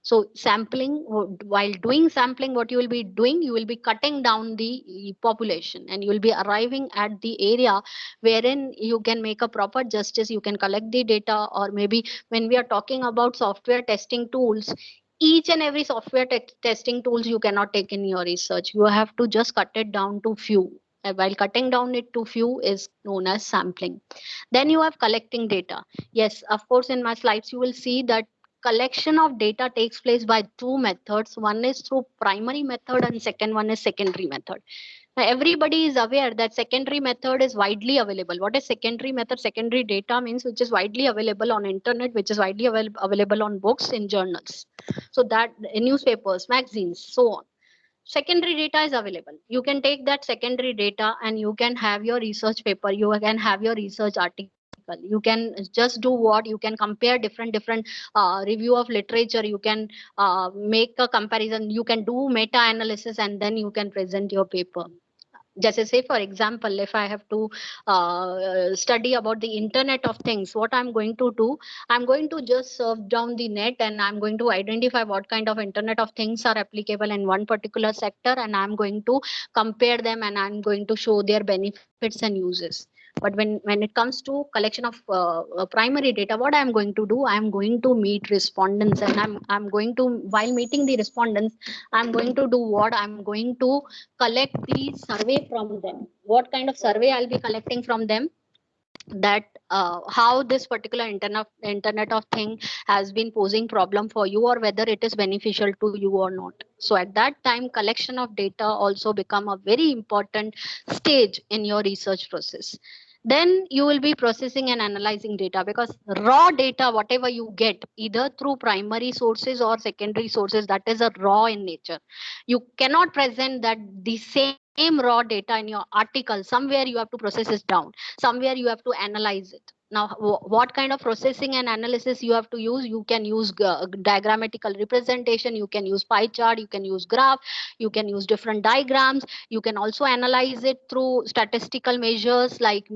S6: So sampling, while doing sampling, what you will be doing, you will be cutting down the population and you will be arriving at the area wherein you can make a proper justice, you can collect the data. Or maybe when we are talking about software testing tools, each and every software testing tools you cannot take in your research. You have to just cut it down to few. While cutting down it to few is known as sampling. Then you have collecting data. Yes, of course, in my slides you will see that collection of data takes place by two methods. One is through primary method and second one is secondary method. Now, everybody is aware that secondary method is widely available. What is secondary method? Secondary data means which is widely available on internet, which is widely available on books, in journals. So that in newspapers, magazines, so on. Secondary data is available. You can take that secondary data and you can have your research paper, you can have your research article. You can just do what? You can compare different review of literature. You can make a comparison. You can do meta analysis and then you can present your paper. Just say for example, if I have to study about the internet of things, what I'm going to do, I'm going to just surf down the net and I'm going to identify what kind of internet of things are applicable in one particular sector, and I'm going to compare them and I'm going to show their benefits and uses. But when it comes to collection of primary data, what I'm going to do, I'm going to meet respondents, and I'm going to, while meeting the respondents, I'm going to do what? I'm going to collect the survey from them. What kind of survey I'll be collecting from them? That how this particular internet of thing has been posing problem for you, or whether it is beneficial to you or not. So at that time, collection of data also become a very important stage in your research process. Then you will be processing and analyzing data, because raw data, whatever you get either through primary sources or secondary sources, that is a raw in nature. You cannot present that the same raw data in your article. Somewhere you have to process it down, somewhere you have to analyze it. Now what kind of processing and analysis you have to use? You can use diagrammatical representation, you can use pie chart, you can use graph, you can use different diagrams. You can also analyze it through statistical measures like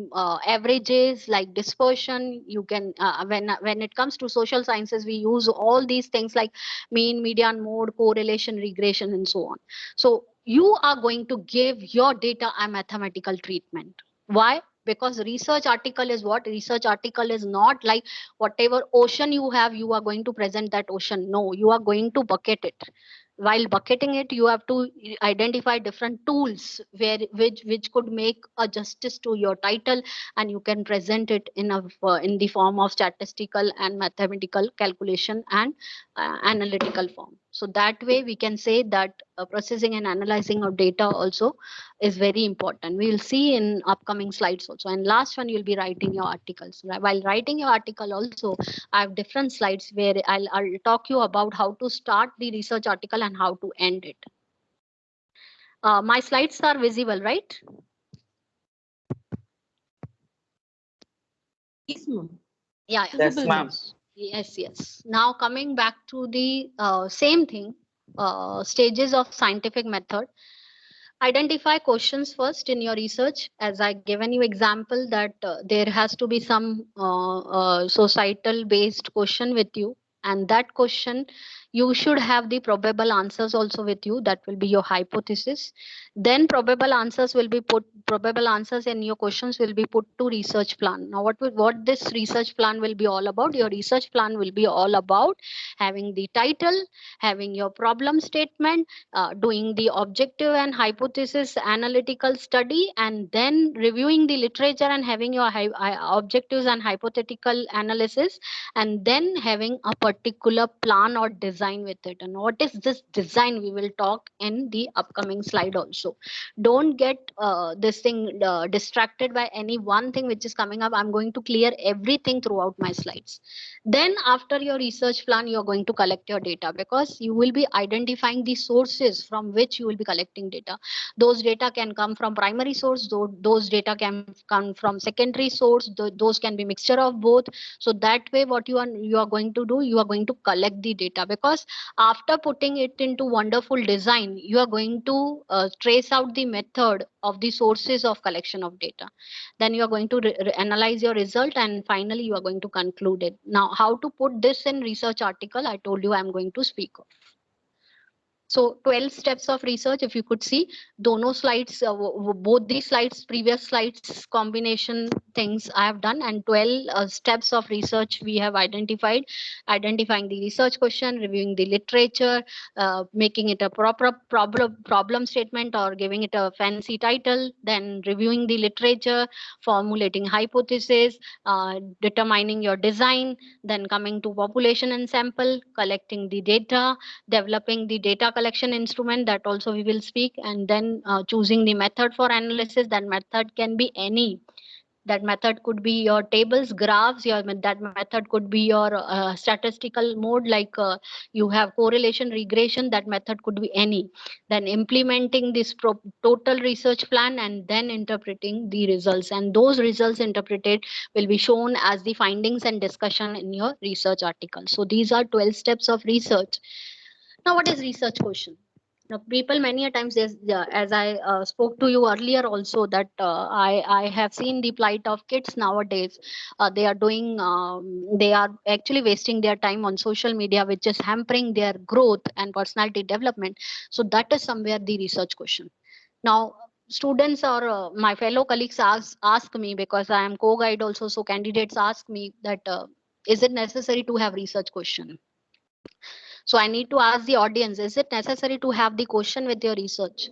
S6: averages, like dispersion. You can when it comes to social sciences, we use all these things like mean, median, mode, correlation, regression, and so on. So you are going to give your data a mathematical treatment. Why? Because research article is what? Research article is not like whatever ocean you have, you are going to present that ocean. No, you are going to bucket it. While bucketing it, you have to identify different tools which could make a justice to your title, and you can present it in the form of statistical and mathematical calculation and analytical form. So that way we can say that processing and analyzing of data also is very important. We will see in upcoming slides also. And last one, you'll be writing your articles. While writing your article also, I have different slides where I'll talk you about how to start the research article and how to end it. My slides are visible, right?
S2: Yes, ma'am.
S6: Yeah,
S7: Yes, ma'am.
S6: yes. Now coming back to the same thing, stages of scientific method. Identify questions first in your research. As I given you example that there has to be some societal based question with you, and that question you should have the probable answers also with you. That will be your hypothesis. Then probable answers in your questions will be put to research plan. Now what this research plan will be all about? Your research plan will be all about having the title, having your problem statement, doing the objective and hypothesis analytical study, and then reviewing the literature and having your objectives and hypothetical analysis, and then having a particular plan or design with it. And what is this design? We will talk in the upcoming slide also. Don't get this thing distracted by any one thing which is coming up. I'm going to clear everything throughout my slides. Then after your research plan, you're going to collect your data, because you will be identifying the sources from which you will be collecting data. Those data can come from primary source, those data can come from secondary source, those can be mixture of both. So that way what you are going to do, you are going to collect the data, because because after putting it into wonderful design, you are going to trace out the method of the sources of collection of data. Then you are going to analyze your result, and finally you are going to conclude it. Now, how to put this in research article, I told you I'm going to speak of. So 12 steps of research, if you could see, dono slides, both these slides, previous slides combination things I have done, and 12 steps of research we have identified, identifying the research question, reviewing the literature, making it a proper problem statement or giving it a fancy title, then reviewing the literature, formulating hypothesis, determining your design, then coming to population and sample, collecting the data, developing the data collection instrument, that also we will speak, and then choosing the method for analysis. That method can be any. That method could be your tables, graphs, that method could be your statistical mode, like you have correlation, regression, that method could be any. Then implementing this total research plan, and then interpreting the results, and those results interpreted will be shown as the findings and discussion in your research article. So these are 12 steps of research. Now, what is research question? Now, people many a times, as I spoke to you earlier also, that I have seen the plight of kids nowadays. They are doing, they are actually wasting their time on social media, which is hampering their growth and personality development. So that is somewhere the research question. Now, students or my fellow colleagues ask me, because I am co-guide also, so candidates ask me that is it necessary to have research question? So I need to ask the audience, is it necessary to have the question with your research?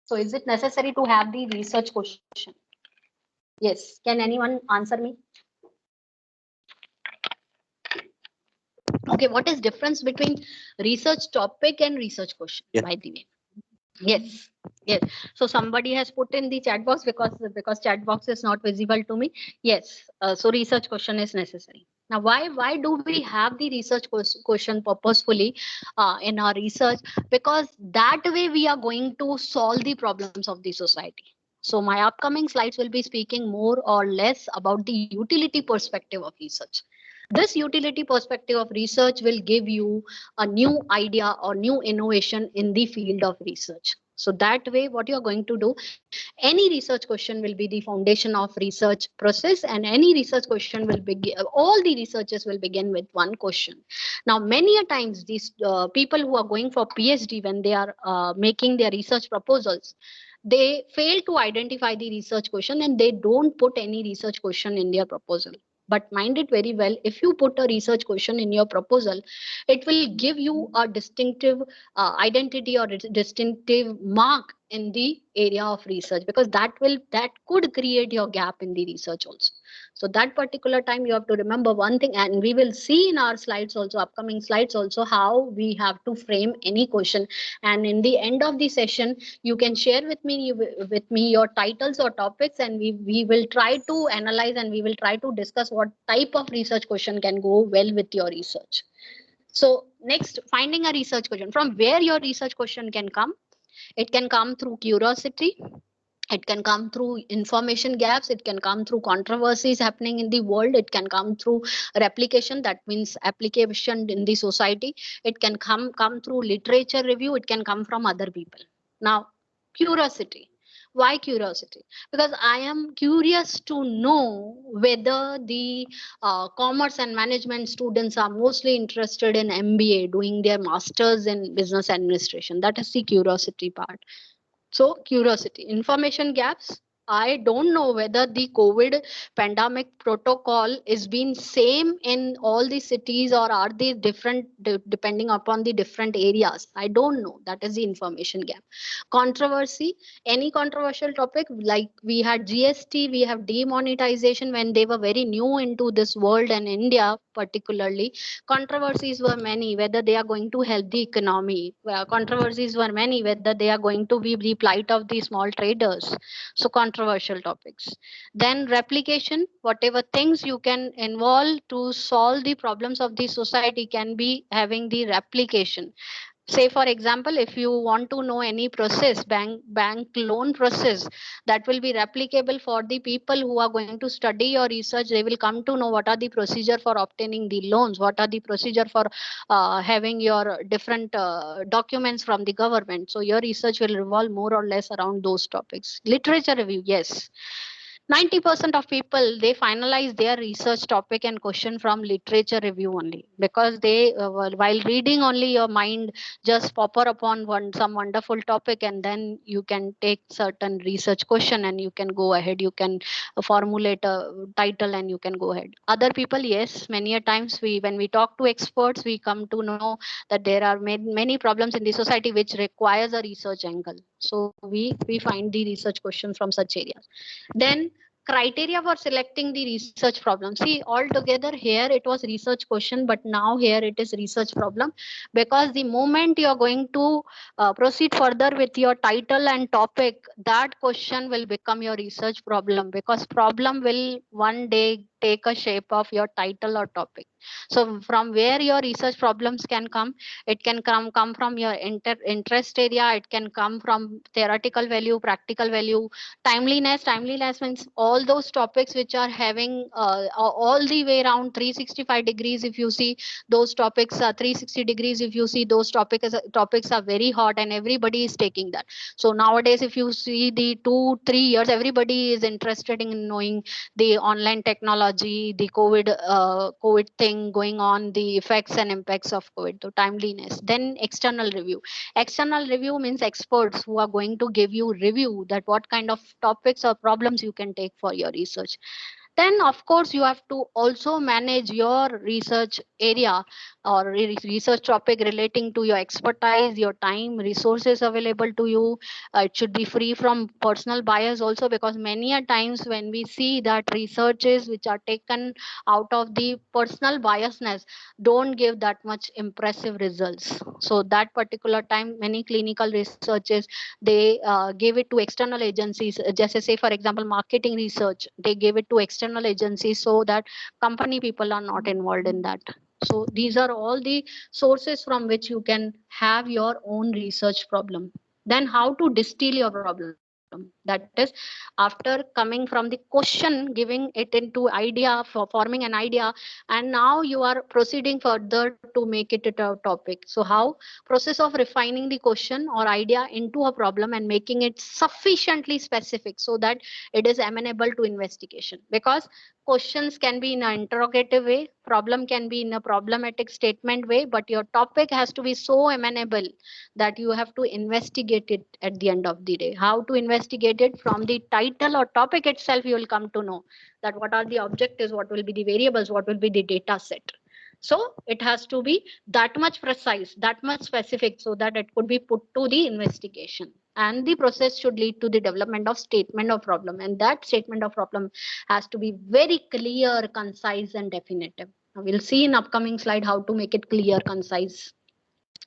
S6: So is it necessary to have the research question? Yes. Can anyone answer me? Okay. What is difference between research topic and research question, by the way? Yes. Yes. So somebody has put in the chat box, because chat box is not visible to me. Yes. So research question is necessary. Now, why do we have the research question purposefully in our research? Because that way we are going to solve the problems of the society. So my upcoming slides will be speaking more or less about the utility perspective of research. This utility perspective of research will give you a new idea or new innovation in the field of research. So that way, what you're going to do, any research question will be the foundation of research process, and any research question will begin, all the researchers will begin with one question. Now, many a times these people who are going for PhD, when they are making their research proposals, they fail to identify the research question, and they don't put any research question in their proposal. But mind it very well, if you put a research question in your proposal, it will give you a distinctive identity or distinctive mark in the area of research, because that could create your gap in the research also. So that particular time you have to remember one thing, and we will see in our slides also, upcoming slides also, how we have to frame any question. And in the end of the session, you can share with me your titles or topics, and we will try to analyze, and we will try to discuss what type of research question can go well with your research. So next, finding a research question. From where your research question can come? It can come through curiosity. It can come through information gaps. It can come through controversies happening in the world. It can come through replication, that means application in the society. It can come through literature review. It can come from other people. Now, curiosity. Why curiosity? Because I am curious to know whether the commerce and management students are mostly interested in MBA, doing their masters in business administration. That is the curiosity part. So curiosity, information gaps. I don't know whether the COVID pandemic protocol is being same in all the cities, or are they different depending upon the different areas. I don't know. That is the information gap. Controversy, any controversial topic, like we had GST, we have demonetization when they were very new into this world, and India particularly. Controversies were many, whether they are going to help the economy. Controversies were many, whether they are going to be the plight of the small traders. So controversial topics. Then replication, whatever things you can involve to solve the problems of the society can be having the replication. Say for example, if you want to know any process, bank loan process, that will be replicable for the people who are going to study your research. They will come to know what are the procedure for obtaining the loans, what are the procedure for having your different documents from the government. So your research will revolve more or less around those topics. Literature review, yes, 90% of people, they finalize their research topic and question from literature review only, because they while reading only, your mind just popper upon some wonderful topic, and then you can take certain research question and you can go ahead, you can formulate a title and you can go ahead. Other people, yes, many a times when we talk to experts, we come to know that there are many problems in the society which requires a research angle. So we find the research questions from such areas. Then criteria for selecting the research problem. See, altogether here it was research question, but now here it is research problem, because the moment you are going to proceed further with your title and topic, that question will become your research problem, because problem will one day take a shape of your title or topic. So from where your research problems can come, it can come from your interest area, it can come from theoretical value, practical value. Timeliness means all those topics which are having all the way around 365 degrees. If you see those topics are 360 degrees, if you see those topics are very hot and everybody is taking that. So nowadays, if you see the 2-3 years, everybody is interested in knowing the online technology, the COVID thing going on, the effects and impacts of COVID. So timeliness. Then external review means experts who are going to give you review that what kind of topics or problems you can take for your research. Then of course you have to also manage your research area or research topic relating to your expertise, your time, resources available to you. It should be free from personal bias also, because many a times when we see that researches which are taken out of the personal biasness don't give that much impressive results. So that particular time, many clinical researches, they give it to external agencies, just as say for example marketing research, they give it to external agencies so that company people are not involved in that. So these are all the sources from which you can have your own research problem. Then how to distill your problem, that is, after coming from the question, giving it into idea, for forming an idea, and now you are proceeding further to make it a topic. So how? Process of refining the question or idea into a problem and making it sufficiently specific so that it is amenable to investigation. Because questions can be in an interrogative way, problem can be in a problematic statement way, but your topic has to be so amenable that you have to investigate it at the end of the day. How to investigate it? From the title or topic itself, you will come to know that what are the objectives, what will be the variables, what will be the data set. So it has to be that much precise, that much specific, so that it could be put to the investigation. And the process should lead to the development of statement of problem. And that statement of problem has to be very clear, concise, and definitive. Now we'll see in upcoming slide how to make it clear, concise.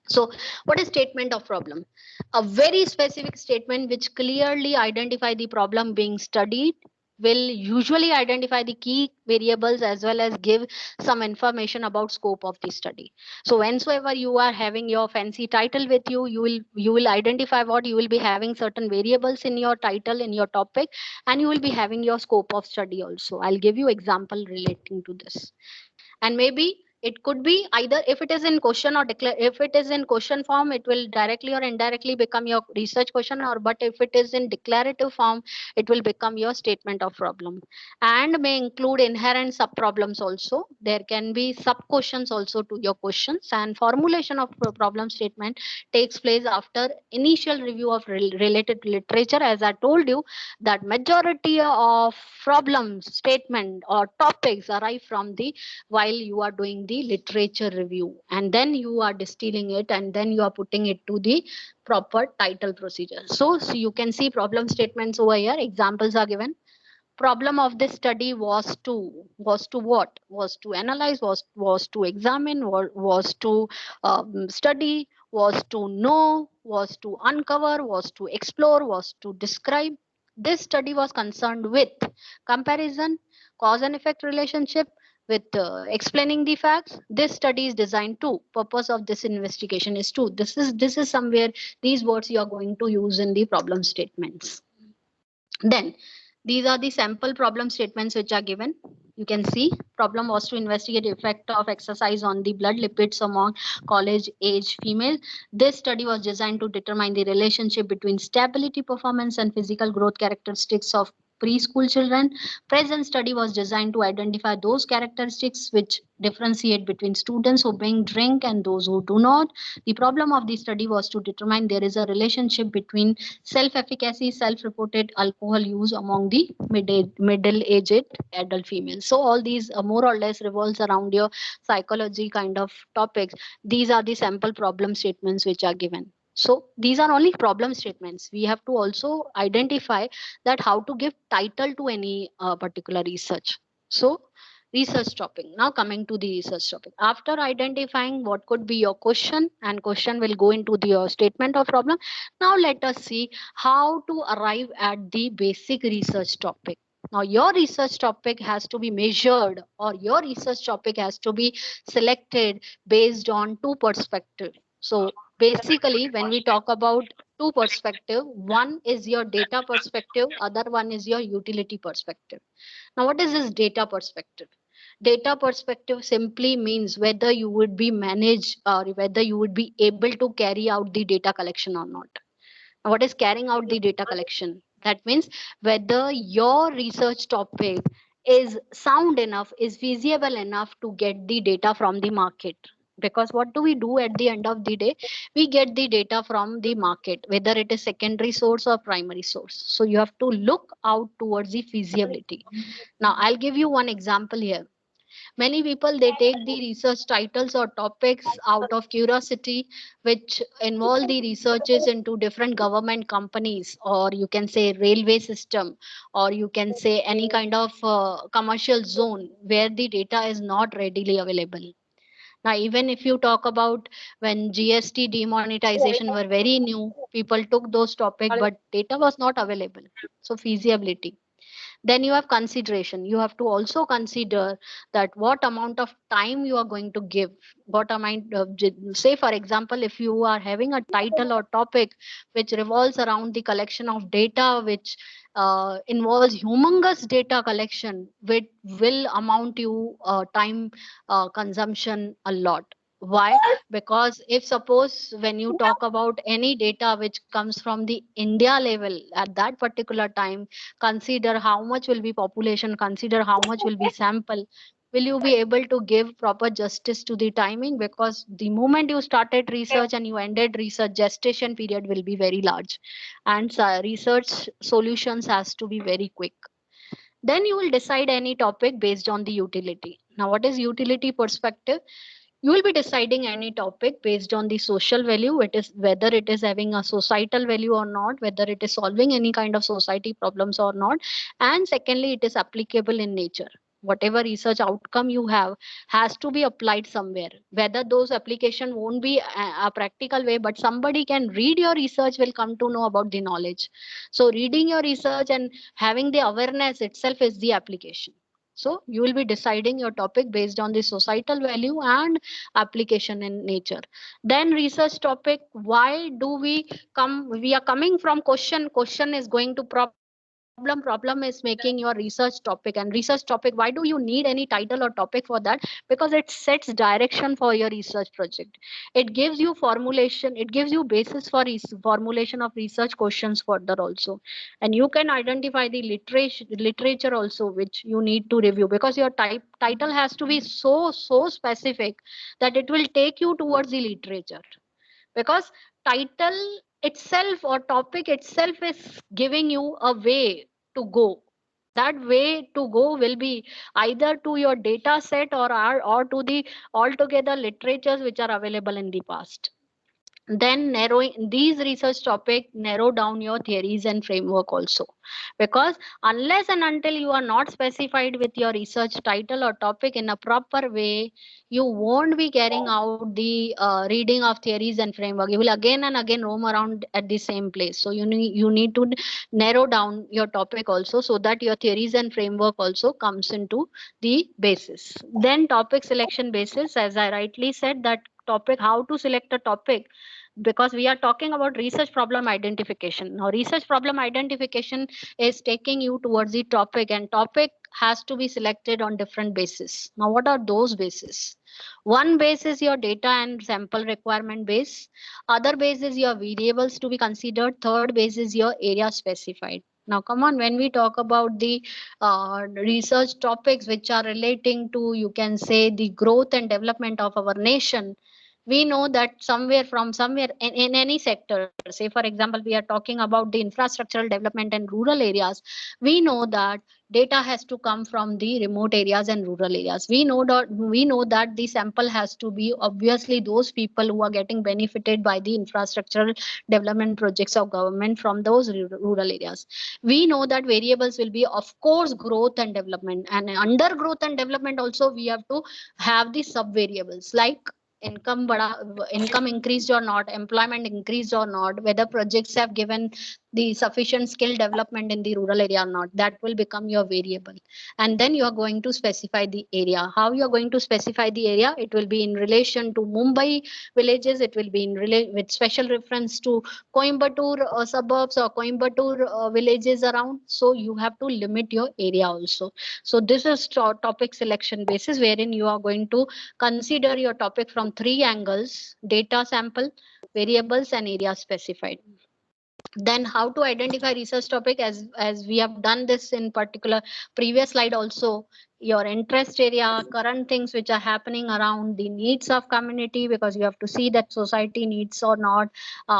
S6: So what is statement of problem? A very specific statement which clearly identify the problem being studied, will usually identify the key variables as well as give some information about scope of the study. So whensoever you are having your fancy title with you, you will identify what you will be having certain variables in your title, in your topic, and you will be having your scope of study also. I'll give you example relating to this. And maybe it could be either, if it is in question or declare, if it is in question form, it will directly or indirectly become your research question, or but if it is in declarative form, it will become your statement of problem, and may include inherent sub problems also. There can be sub questions also to your questions. And formulation of problem statement takes place after initial review of related literature. As I told you, that majority of problems statement or topics arrive from the while you are doing the literature review, and then you are distilling it, and then you are putting it to the proper title procedure. So you can see problem statements over here. Examples are given. Problem of this study was to what? Was to analyze, was to examine, was to study, was to know, was to uncover, was to explore, was to describe. This study was concerned with comparison, cause and effect relationship, with explaining the facts. This study is designed to. Purpose of this investigation is to. This is somewhere these words you are going to use in the problem statements. Then these are the sample problem statements which are given. You can see problem was to investigate the effect of exercise on the blood lipids among college age female. This study was designed to determine the relationship between stability, performance, and physical growth characteristics of preschool children. Present study was designed to identify those characteristics which differentiate between students who drink and those who do not. The problem of the study was to determine there is a relationship between self-efficacy, self-reported alcohol use among the middle-aged adult females. So all these more or less revolves around your psychology kind of topics. These are the sample problem statements which are given. So these are only problem statements. We have to also identify that how to give title to any particular research. So research topic. Now coming to the research topic. After identifying what could be your question, and question will go into the statement of problem. Now let us see how to arrive at the basic research topic. Now your research topic has to be measured, or your research topic has to be selected based on two perspectives. So basically when we talk about two perspective, one is your data perspective, other one is your utility perspective. Now what is this data perspective? Data perspective simply means whether you would be managed or whether you would be able to carry out the data collection or not. Now, what is carrying out the data collection? That means whether your research topic is sound enough, is feasible enough to get the data from the market. Because what do we do at the end of the day? We get the data from the market, whether it is secondary source or primary source. So you have to look out towards the feasibility. Now I'll give you one example here. Many people, they take the research titles or topics out of curiosity, which involve the researches into different government companies, or you can say railway system, or you can say any kind of commercial zone where the data is not readily available. Now, even if you talk about when GST demonetization were very new, people took those topics, but data was not available. So feasibility. Then you have consideration. You have to also consider that what amount of time you are going to give, what amount of, say for example, if you are having a title or topic which revolves around the collection of data, which involves humongous data collection, which will amount you time consumption a lot. Why? Because if suppose when you talk about any data which comes from the India level at that particular time, consider how much will be population, consider how much will be sample, will you be able to give proper justice to the timing? Because the moment you started research and you ended research, gestation period will be very large, and research solutions has to be very quick. Then you will decide any topic based on the utility. Now what is utility perspective? You will be deciding any topic based on the social value, it is whether it is having a societal value or not, whether it is solving any kind of society problems or not, and secondly it is applicable in nature. Whatever research outcome you have has to be applied somewhere, whether those application won't be a practical way, but somebody can read your research, will come to know about the knowledge. So reading your research and having the awareness itself is the application. So you will be deciding your topic based on the societal value and application in nature. Then research topic, why do we come? We are coming from question. Question is going to problem. Problem is making your research topic. And research topic, why do you need any title or topic for that? Because it sets direction for your research project. It gives you formulation. It gives you basis for formulation of research questions further also. And you can identify the literature also which you need to review, because your title has to be so specific that it will take you towards the literature. Because title itself or topic itself is giving you a way to go. That way to go will be either to your data set or to the altogether literatures which are available in the past. Then narrowing these research topic, narrow down your theories and framework also, because unless and until you are not specified with your research title or topic in a proper way, you won't be carrying out the reading of theories and framework. You will again and again roam around at the same place. So you need to narrow down your topic also, so that your theories and framework also comes into the basis. Then topic selection basis, as I rightly said, that topic, how to select a topic, because we are talking about research problem identification. Now research problem identification is taking you towards the topic, and topic has to be selected on different basis. Now what are those bases? One base is your data and sample requirement base, other base is your variables to be considered, third base is your area specified. Now come on, when we talk about the research topics which are relating to, you can say, the growth and development of our nation, we know that somewhere from somewhere in any sector, say for example we are talking about the infrastructural development in rural areas, we know that data has to come from the remote areas and rural areas. We know that the sample has to be obviously those people who are getting benefited by the infrastructural development projects of government from those rural areas. We know that variables will be of course growth and development, and under growth and development also we have to have the sub variables like income increased or not, employment increased or not, whether projects have given the sufficient skill development in the rural area or not. That will become your variable. And then you are going to specify the area. How you are going to specify the area? It will be in relation to Mumbai villages, it will be in with special reference to Coimbatore suburbs or Coimbatore villages around. So you have to limit your area also. So this is topic selection basis, wherein you are going to consider your topic from three angles: data sample, variables, and area specified. Then how to identify research topic, as we have done this in particular previous slide also, your interest area, current things which are happening around, the needs of community, because you have to see that society needs or not,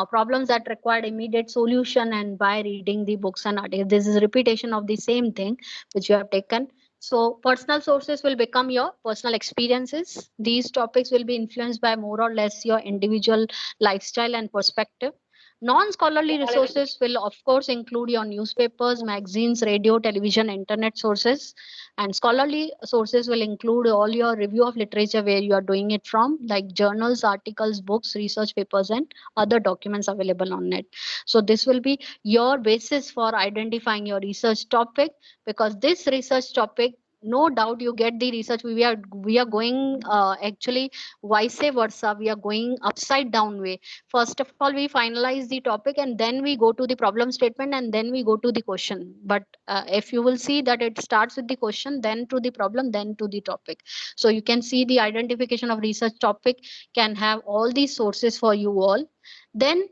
S6: problems that require immediate solution, and by reading the books and articles. This is repetition of the same thing which you have taken. So personal sources will become your personal experiences. These topics will be influenced by more or less your individual lifestyle and perspective. Non-scholarly resources will of course include your newspapers, magazines, radio, television, internet sources. And scholarly sources will include all your review of literature where you are doing it from, like journals, articles, books, research papers, and other documents available on net. So this will be your basis for identifying your research topic, because this research topic, no doubt you get the research. We are going actually vice versa. We are going upside down way. First of all, we finalize the topic, and then we go to the problem statement, and then we go to the question. But if you will see that it starts with the question, then to the problem, then to the topic. So you can see the identification of research topic can have all these sources for you all. Then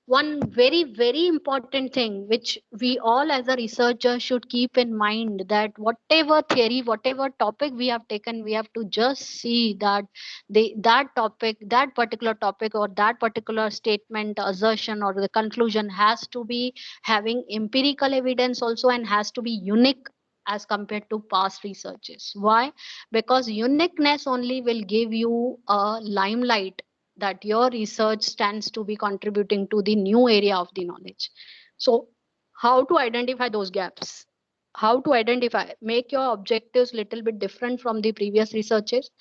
S6: one very very important thing which we all as a researcher should keep in mind, that whatever theory, whatever topic we have taken, we have to just see that that topic, that particular topic, or that particular statement, assertion, or the conclusion has to be having empirical evidence also, and has to be unique as compared to past researches. Why? Because uniqueness only will give you a limelight that your research stands to be contributing to the new area of the knowledge. So how to identify those gaps? How to identify? Make your objectives little bit different from the previous researches.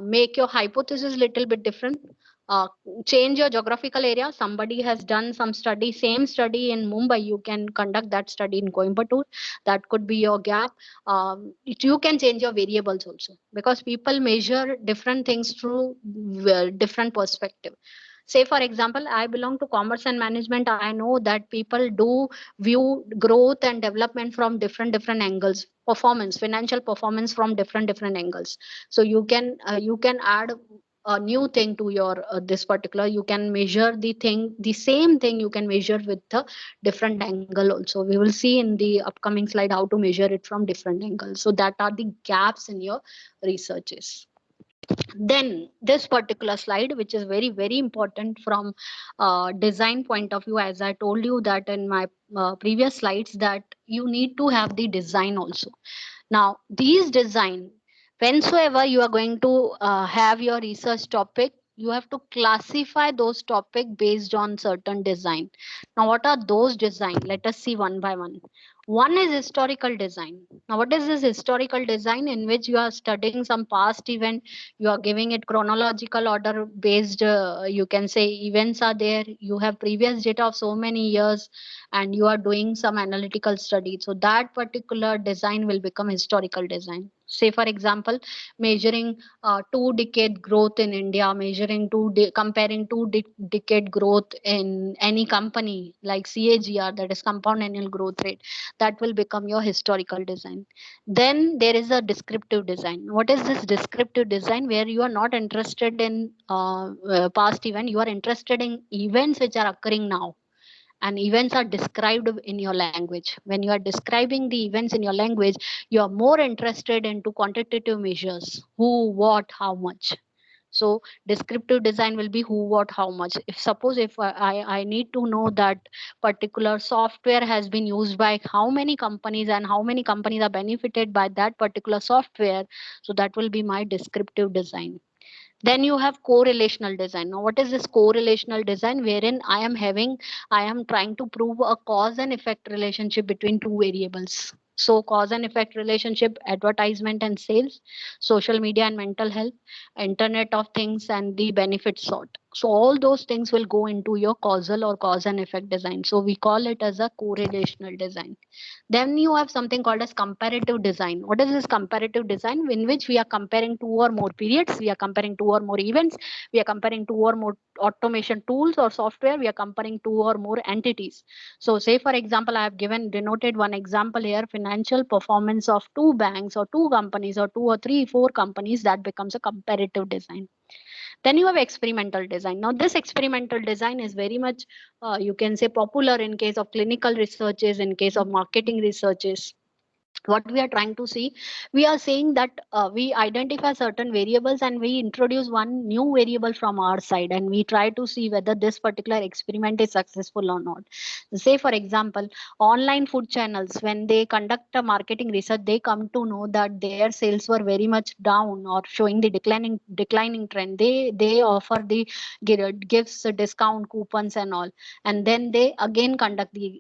S6: Make your hypothesis little bit different. uh, Change your geographical area. Somebody has done some study, same study in Mumbai, you can conduct that study in Coimbatore. That could be your gap. You can change your variables also, because people measure different things through different perspective. Say for example, I belong to commerce and management. I know that people do view growth and development from different angles, performance, financial performance from different angles. So you can add a new thing to your this particular, you can measure the same thing you can measure with a different angle also. We will see in the upcoming slide how to measure it from different angles. So that are the gaps in your researches. Then this particular slide, which is very very important from design point of view, as I told you that in my previous slides, that you need to have the design also. Now these design, whensoever you are going to have your research topic, You have to classify those topic based on certain design. Now, what are those design? Let us see one by one. One is historical design. Now, what is this historical design? In which you are studying some past event, you are giving it chronological order based, you can say events are there, you have previous data of so many years, and you are doing some analytical study. So that particular design will become historical design. Say, for example, measuring 2 decade growth in India, measuring comparing decade growth in any company like CAGR, that is compound annual growth rate. That will become your historical design. Then there is a descriptive design. What is this descriptive design? Where you are not interested in past event, you are interested in events which are occurring now, and events are described in your language. When you are describing the events in your language, you are more interested into quantitative measures: who, what, how much. So descriptive design will be who, what, how much. If suppose if I need to know that particular software has been used by how many companies and how many companies are benefited by that particular software, so that will be my descriptive design. Then you have correlational design. Now, what is this correlational design? Wherein I am trying to prove a cause and effect relationship between two variables. So cause and effect relationship, advertisement and sales, social media and mental health, internet of things, and the benefit sort. So all those things will go into your causal or cause and effect design. So we call it as a correlational design. Then you have something called as comparative design. What is this comparative design? In which we are comparing two or more periods, we are comparing two or more events, we are comparing two or more automation tools or software, we are comparing two or more entities. So say, for example, I have denoted one example here: financial performance of two banks or two companies or two or three, four companies. That becomes a comparative design. Then you have experimental design. Now this experimental design is very much, you can say, popular in case of clinical researches, in case of marketing researches. What we are trying to see, we are saying that we identify certain variables and we introduce one new variable from our side, and we try to see whether this particular experiment is successful or not. Say, for example, online food channels, when they conduct a marketing research, they come to know that their sales were very much down or showing the declining trend. They offer the gifts, discount coupons and all, and then they again conduct the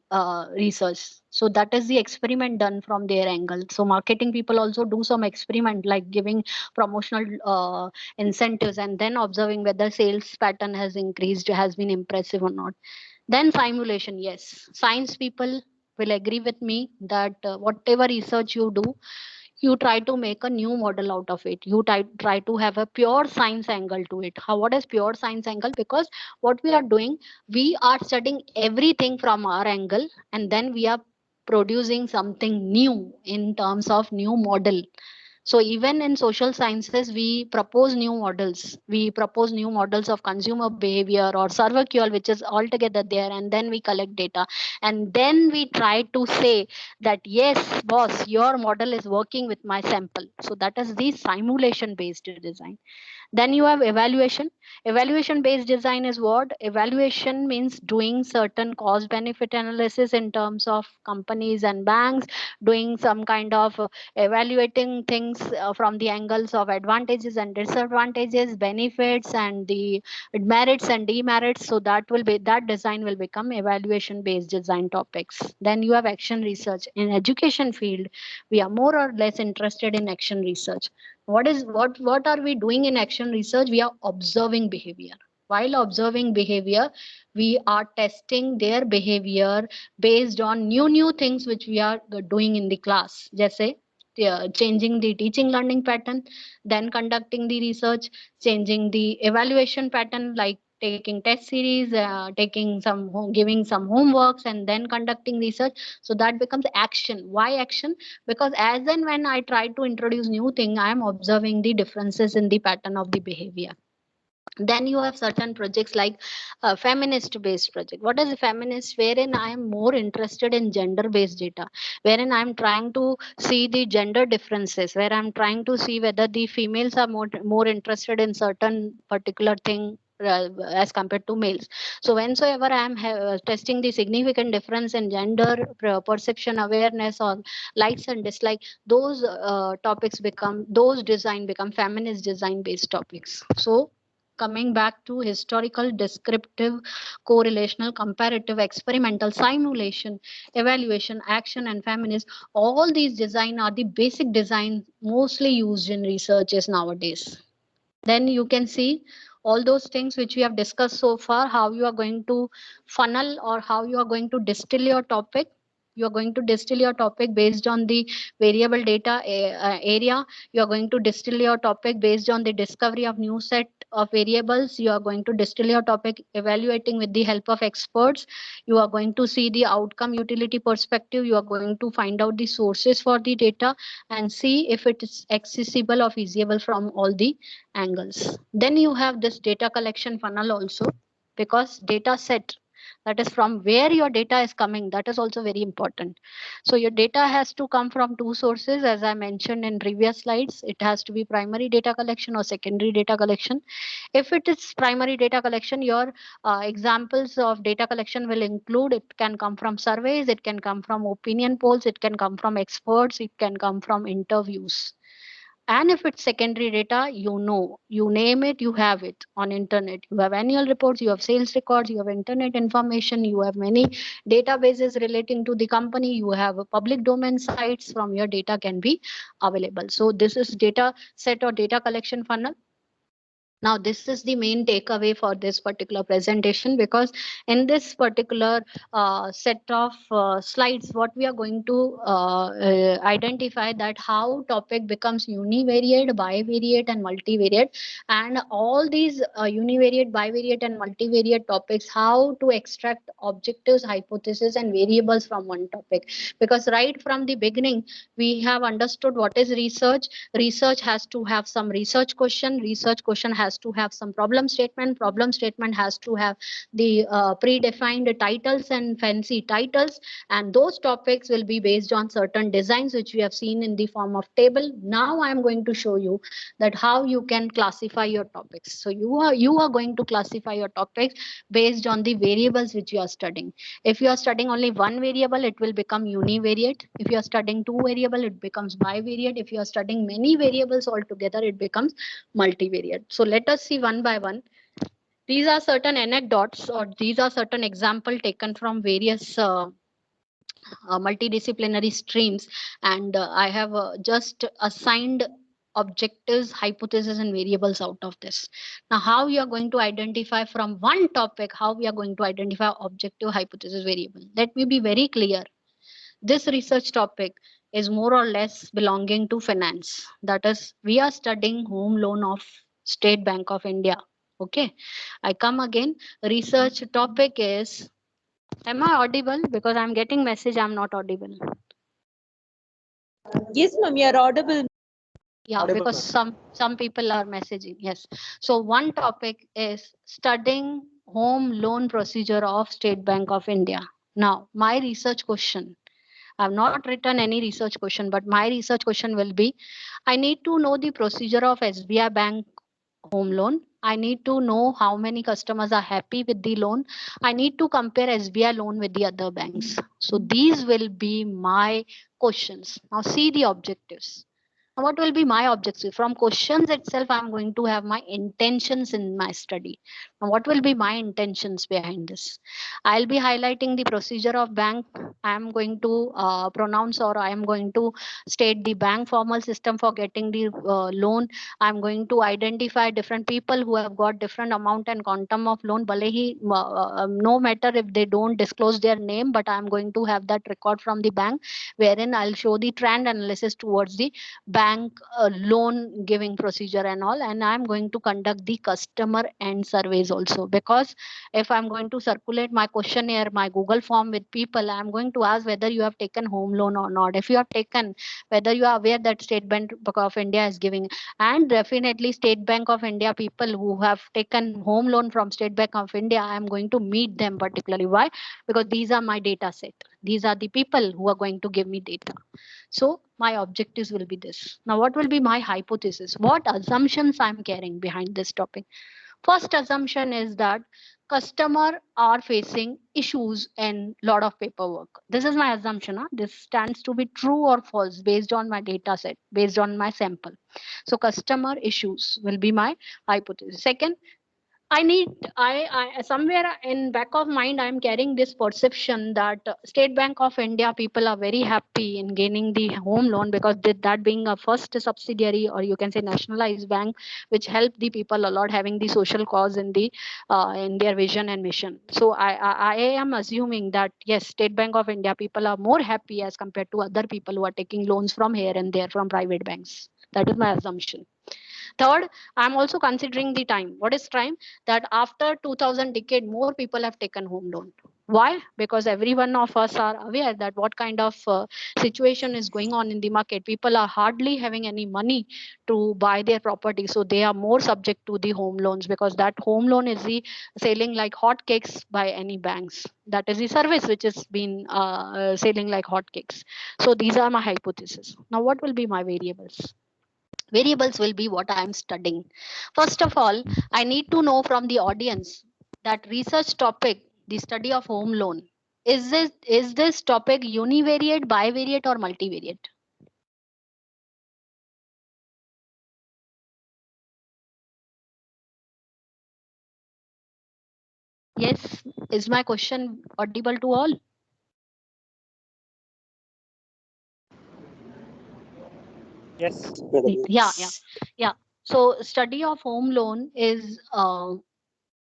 S6: research. So that is the experiment done from their angle. So marketing people also do some experiment, like giving promotional incentives and then observing whether sales pattern has increased, has been impressive or not. Then simulation. Yes, science people will agree with me that whatever research you do, you try to make a new model out of it. You try to have a pure science angle to it. What is pure science angle? Because what we are doing, we are studying everything from our angle, and then we are producing something new in terms of new model. So even in social sciences, we propose new models. We propose new models of consumer behavior or ServerQL, which is altogether there, and then we collect data. And then we try to say that, yes, boss, your model is working with my sample. So that is the simulation based design. Then you have evaluation. Evaluation based design is what? Evaluation means doing certain cost benefit analysis in terms of companies and banks, doing some kind of evaluating things from the angles of advantages and disadvantages, benefits and the merits and demerits. So that design will become evaluation based design topics. Then you have action research. In education field, we are more or less interested in action research. What are we doing in action research? We are observing behavior. While observing behavior, we are testing their behavior based on new things which we are doing in the class. Just say changing the teaching learning pattern, then conducting the research, changing the evaluation pattern, like taking test series, giving some homeworks, and then conducting research. So that becomes action. Why action? Because as and when I try to introduce new thing, I am observing the differences in the pattern of the behavior. Then you have certain projects like feminist based project. What is a feminist? Wherein I am more interested in gender based data, wherein I am trying to see the gender differences, where I'm trying to see whether the females are more interested in certain particular thing as compared to males. So whensoever I am testing the significant difference in gender perception awareness or likes and dislike, those topics become, those design become feminist design based topics. So coming back to historical, descriptive, correlational, comparative, experimental, simulation, evaluation, action, and feminist. All these design are the basic design mostly used in researches nowadays. Then you can see all those things which we have discussed so far, how you are going to funnel or how you are going to distill your topic. You are going to distill your topic based on the variable data area. You are going to distill your topic based on the discovery of new set of variables. You are going to distill your topic evaluating with the help of experts. You are going to see the outcome utility perspective. You are going to find out the sources for the data and see if it is accessible or feasible from all the angles. Then you have this data collection funnel also, because data set, that is from where your data is coming, that is also very important. So your data has to come from two sources, as I mentioned in previous slides. It has to be primary data collection or secondary data collection. If it is primary data collection, your examples of data collection will include, it can come from surveys, it can come from opinion polls, it can come from experts, it can come from interviews. And if it's secondary data, you know, you name it, you have it on internet. You have annual reports, you have sales records, you have internet information, you have many databases relating to the company, you have a public domain sites from your data can be available. So this is data set or data collection funnel. Now, this is the main takeaway for this particular presentation, because in this particular set of slides, what we are going to identify that how topic becomes univariate, bivariate, and multivariate, and all these univariate, bivariate, and multivariate topics, how to extract objectives, hypotheses, and variables from one topic. Because right from the beginning, we have understood what is research. Research has to have some research question. Research question has to have some problem statement. Problem statement has to have the predefined titles and fancy titles. And those topics will be based on certain designs, which we have seen in the form of table. Now I am going to show you that how you can classify your topics. So you are going to classify your topics based on the variables which you are studying. If you are studying only one variable, it will become univariate. If you are studying two variable, it becomes bivariate. If you are studying many variables altogether, it becomes multivariate. So let us see one by one. These are certain anecdotes, or these are certain example taken from various multidisciplinary streams, and I have just assigned objectives, hypotheses, and variables out of this. Now, how we are going to identify from one topic, how we are going to identify objective, hypothesis, variable. Let me be very clear. This research topic is more or less belonging to finance. That is, we are studying home loan of State Bank of India. Okay, I come again. Research topic is, am I audible? Because I'm getting message I'm not audible.
S3: Yes, ma'am, you are audible.
S6: Yeah, because some people are messaging. Yes. So one topic is studying home loan procedure of State Bank of India. Now, my research question, I've not written any research question, but my research question will be, I need to know the procedure of SBI Bank home loan. I need to know how many customers are happy with the loan. I need to compare SBI loan with the other banks. So these will be my questions. Now see the objectives. Now, what will be my objective? From questions itself, I'm going to have my intentions in my study. Now, what will be my intentions behind this? I'll be highlighting the procedure of bank. I'm going to pronounce, or I am going to state the bank formal system for getting the loan. I'm going to identify different people who have got different amount and quantum of loan. No matter if they don't disclose their name, but I'm going to have that record from the bank, wherein I'll show the trend analysis towards the bank loan giving procedure and all. And I'm going to conduct the customer end surveys also, because if I'm going to circulate my questionnaire, my Google form with people, I'm going to ask whether you have taken home loan or not. If you have taken, whether you are aware that State Bank of India is giving. And definitely State Bank of India people who have taken home loan from State Bank of India, I'm going to meet them particularly. Why? Because these are my data set. These are the people who are going to give me data. So my objectives will be this. Now, what will be my hypothesis? What assumptions I'm carrying behind this topic? First assumption is that customer are facing issues and lot of paperwork. This is my assumption. This stands to be true or false based on my data set, based on my sample. So customer issues will be my hypothesis. Second, I somewhere in back of mind, I'm carrying this perception that State Bank of India people are very happy in gaining the home loan because that being a first subsidiary, or you can say nationalized bank, which help the people a lot having the social cause in their vision and mission. So I am assuming that yes, State Bank of India people are more happy as compared to other people who are taking loans from here and there from private banks. That is my assumption. Third, I'm also considering the time. What is time? That after 2000 decade, more people have taken home loan. Why? Because every one of us are aware that what kind of situation is going on in the market. People are hardly having any money to buy their property, so they are more subject to the home loans because that home loan is the selling like hotcakes by any banks. That is the service which is been selling like hotcakes. So these are my hypotheses. Now, what will be my variables? Variables will be what I am studying. First of all, I need to know from the audience that research topic, the study of home loan, is this topic univariate, bivariate, or multivariate? Yes, is my question audible to all?
S7: Yes.
S6: Yeah. So study of home loan is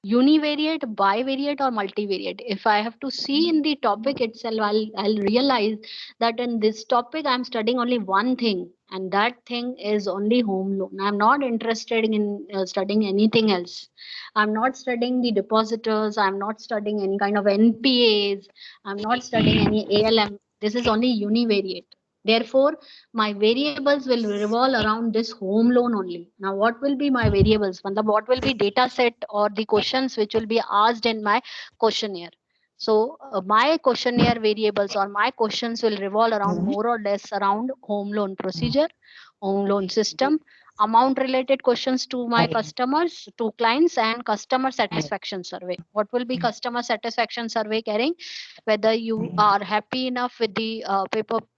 S6: univariate, bivariate, or multivariate. If I have to see in the topic itself, I'll realize that in this topic I'm studying only one thing, and that thing is only home loan. I'm not interested in studying anything else. I'm not studying the depositors. I'm not studying any kind of NPAs. I'm not studying any ALM. This is only univariate. Therefore, my variables will revolve around this home loan only. Now, what will be my variables? What will be data set or the questions which will be asked in my questionnaire? So, my questionnaire variables or my questions will revolve around more or less around home loan procedure, home loan system, amount related questions to my customers, to clients, and customer satisfaction survey. What will be customer satisfaction survey carrying? Whether you are happy enough with the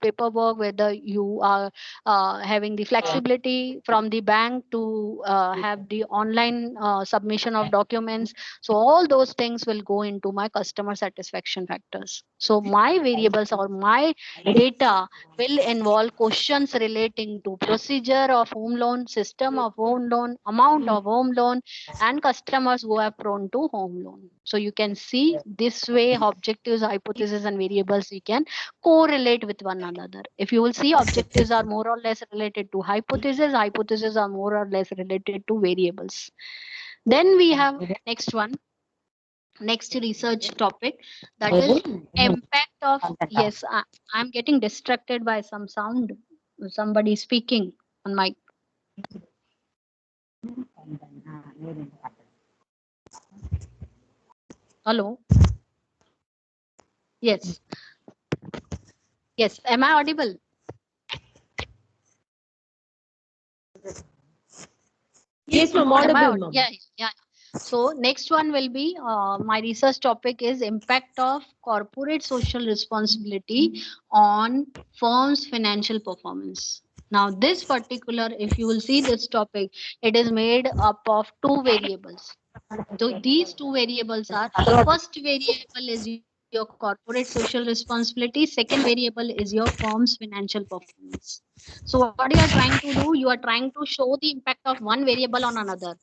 S6: paperwork, whether you are having the flexibility from the bank to have the online submission of documents. So all those things will go into my customer satisfaction factors. So my variables or my data will involve questions relating to procedure of home loan, system of home loan, amount of home loan, and customers who are prone to home loan. So you can see this way objectives, hypotheses, and variables we can correlate with one another. If you will see, objectives are more or less related to hypotheses, hypotheses are more or less related to variables. Then we have next research topic, that is impact of, yes, I'm getting distracted by some sound, somebody speaking on mic. Hello. Yes. Yes, am I audible?
S3: Yes, ma'am,
S6: Am I
S3: audible,
S6: audible?
S3: ma'am.
S6: Yeah. So next one will be my research topic is impact of corporate social responsibility on firms' financial performance. Now this particular, if you will see this topic, it is made up of two variables. So these two variables are, first variable is your corporate social responsibility, second variable is your firm's financial performance. So what you are trying to do, you are trying to show the impact of one variable on another.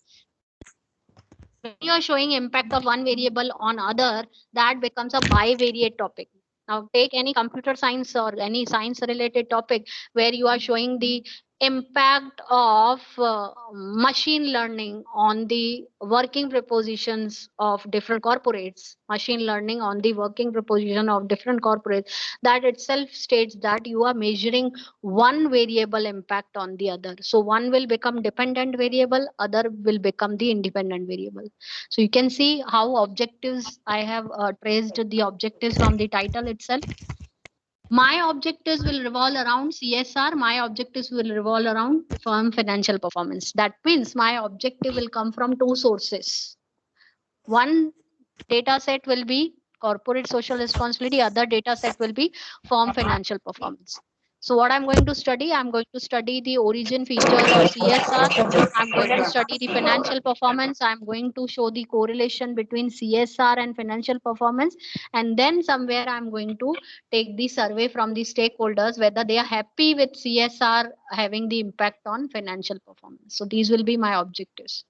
S6: When you are showing impact of one variable on other, that becomes a bivariate topic. Now take any computer science or any science related topic where you are showing the impact of machine learning on the working propositions of different corporates, machine learning on the working proposition of different corporates. That itself states that you are measuring one variable impact on the other. So one will become dependent variable, other will become the independent variable. So you can see how objectives, I have traced the objectives from the title itself. My objectives will revolve around CSR. My objectives will revolve around firm financial performance. That means my objective will come from two sources. One data set will be corporate social responsibility, other data set will be firm financial performance. So what I'm going to study, I'm going to study the origin features of CSR. I'm going to study the financial performance. I'm going to show the correlation between CSR and financial performance. And then somewhere I'm going to take the survey from the stakeholders, whether they are happy with CSR having the impact on financial performance. So these will be my objectives.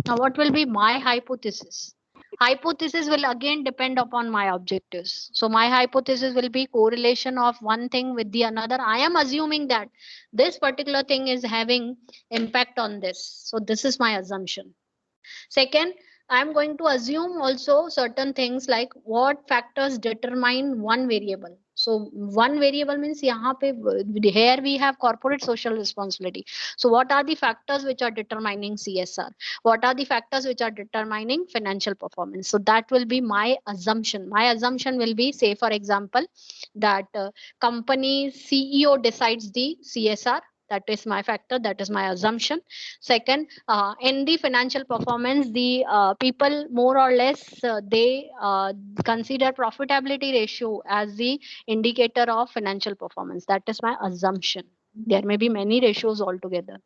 S6: Now, what will be my hypothesis? Hypothesis will again depend upon my objectives. So my hypothesis will be correlation of one thing with the another. I am assuming that this particular thing is having impact on this. So this is my assumption. Second, I'm going to assume also certain things like what factors determine one variable. So one variable means here we have corporate social responsibility. So what are the factors which are determining CSR? What are the factors which are determining financial performance? So that will be my assumption. My assumption will be, say for example, that company CEO decides the CSR. That is my factor. That is my assumption. Second, in the financial performance, the people more or less they consider profitability ratio as the indicator of financial performance. That is my assumption. There may be many ratios altogether.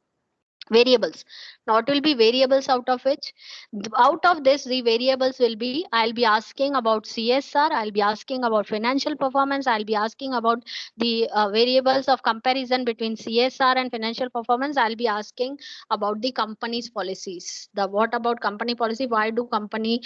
S6: Variables. Now it will be variables out of which, out of this the variables will be, I'll be asking about CSR, I'll be asking about financial performance, I'll be asking about the variables of comparison between CSR and financial performance. I'll be asking about the company's policies. The what about company policy? Why do company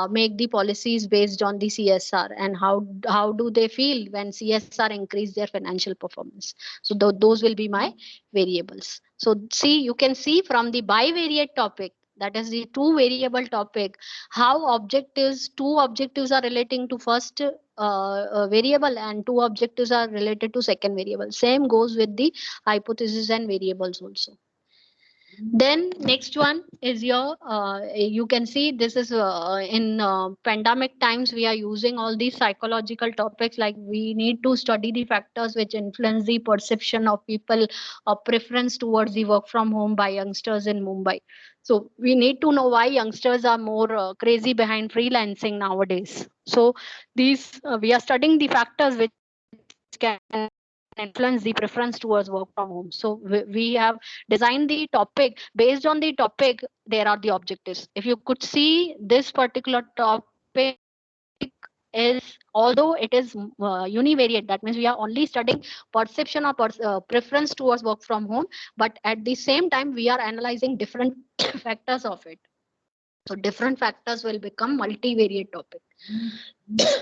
S6: make the policies based on the CSR, and how do they feel when CSR increase their financial performance? So those will be my variables. So see, you can see from the bivariate topic, that is the two variable topic, how two objectives are relating to first variable and two objectives are related to second variable. Same goes with the hypothesis and variables also. Then next one is your you can see this is in pandemic times we are using all these psychological topics, like we need to study the factors which influence the perception of people, preference towards the work from home by youngsters in Mumbai. So we need to know why youngsters are more crazy behind freelancing nowadays. So these we are studying the factors which can influence the preference towards work from home. So we have designed the topic based on the topic. There are the objectives. If you could see, this particular topic is, although it is univariate, that means we are only studying perception or preference towards work from home, but at the same time we are analyzing different factors of it. So different factors will become multivariate topic.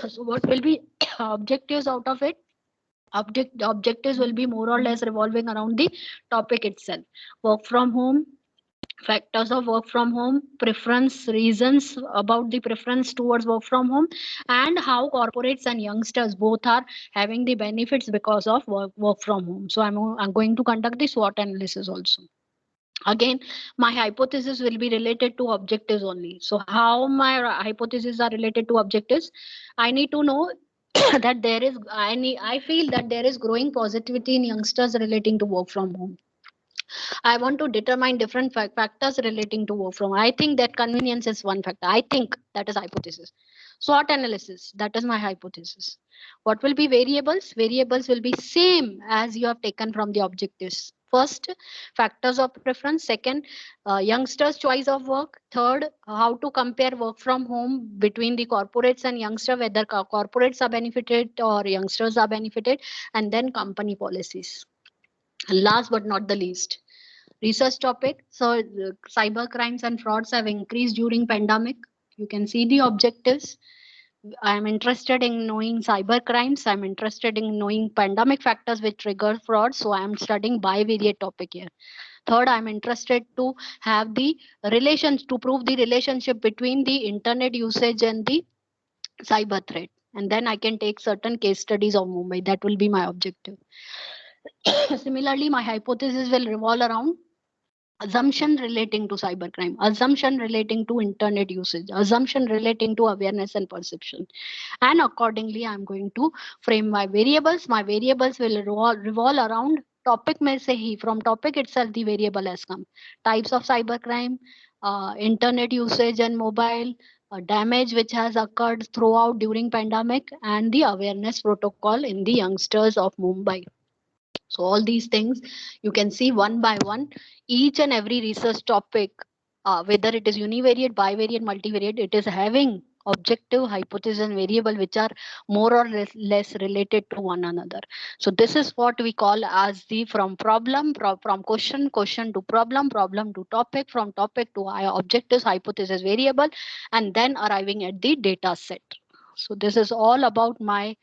S6: So what will be objectives out of it? Objectives will be more or less revolving around the topic itself. Work from home, factors of work from home, preference, reasons about the preference towards work from home, and how corporates and youngsters both are having the benefits because of work from home. So I'm going to conduct the SWOT analysis also. Again, my hypothesis will be related to objectives only. So how my hypotheses are related to objectives? I need to know that I feel that there is growing positivity in youngsters relating to work from home. I want to determine different factors relating to work from home. I think that convenience is one factor. I think that is hypothesis. SWOT analysis, that is my hypothesis. What will be variables? Variables will be same as you have taken from the objectives. First, factors of preference. Second, youngsters' choice of work. Third, how to compare work from home between the corporates and youngster, whether corporates are benefited or youngsters are benefited, and then company policies. Last but not the least, research topic. So cyber crimes and frauds have increased during pandemic. You can see the objectives. I am interested in knowing cyber crimes. I'm interested in knowing pandemic factors which trigger fraud. So I am studying bivariate topic here. Third, I'm interested to have the relations to prove the relationship between the internet usage and the cyber threat. And then I can take certain case studies of Mumbai. That will be my objective. Similarly, my hypothesis will revolve around assumption relating to cybercrime, assumption relating to internet usage, assumption relating to awareness and perception. And accordingly, I'm going to frame my variables. My variables will revolve around topic mein se hi, from topic itself, the variable has come. Types of cybercrime, internet usage and mobile, damage which has occurred throughout during pandemic, and the awareness protocol in the youngsters of Mumbai. So all these things you can see one by one, each and every research topic, whether it is univariate, bivariate, multivariate, it is having objective, hypothesis, and variable which are more or less related to one another. So this is what we call as the from problem, from question to problem to topic, from topic to objectives, hypothesis, variable, and then arriving at the data set. So this is all about my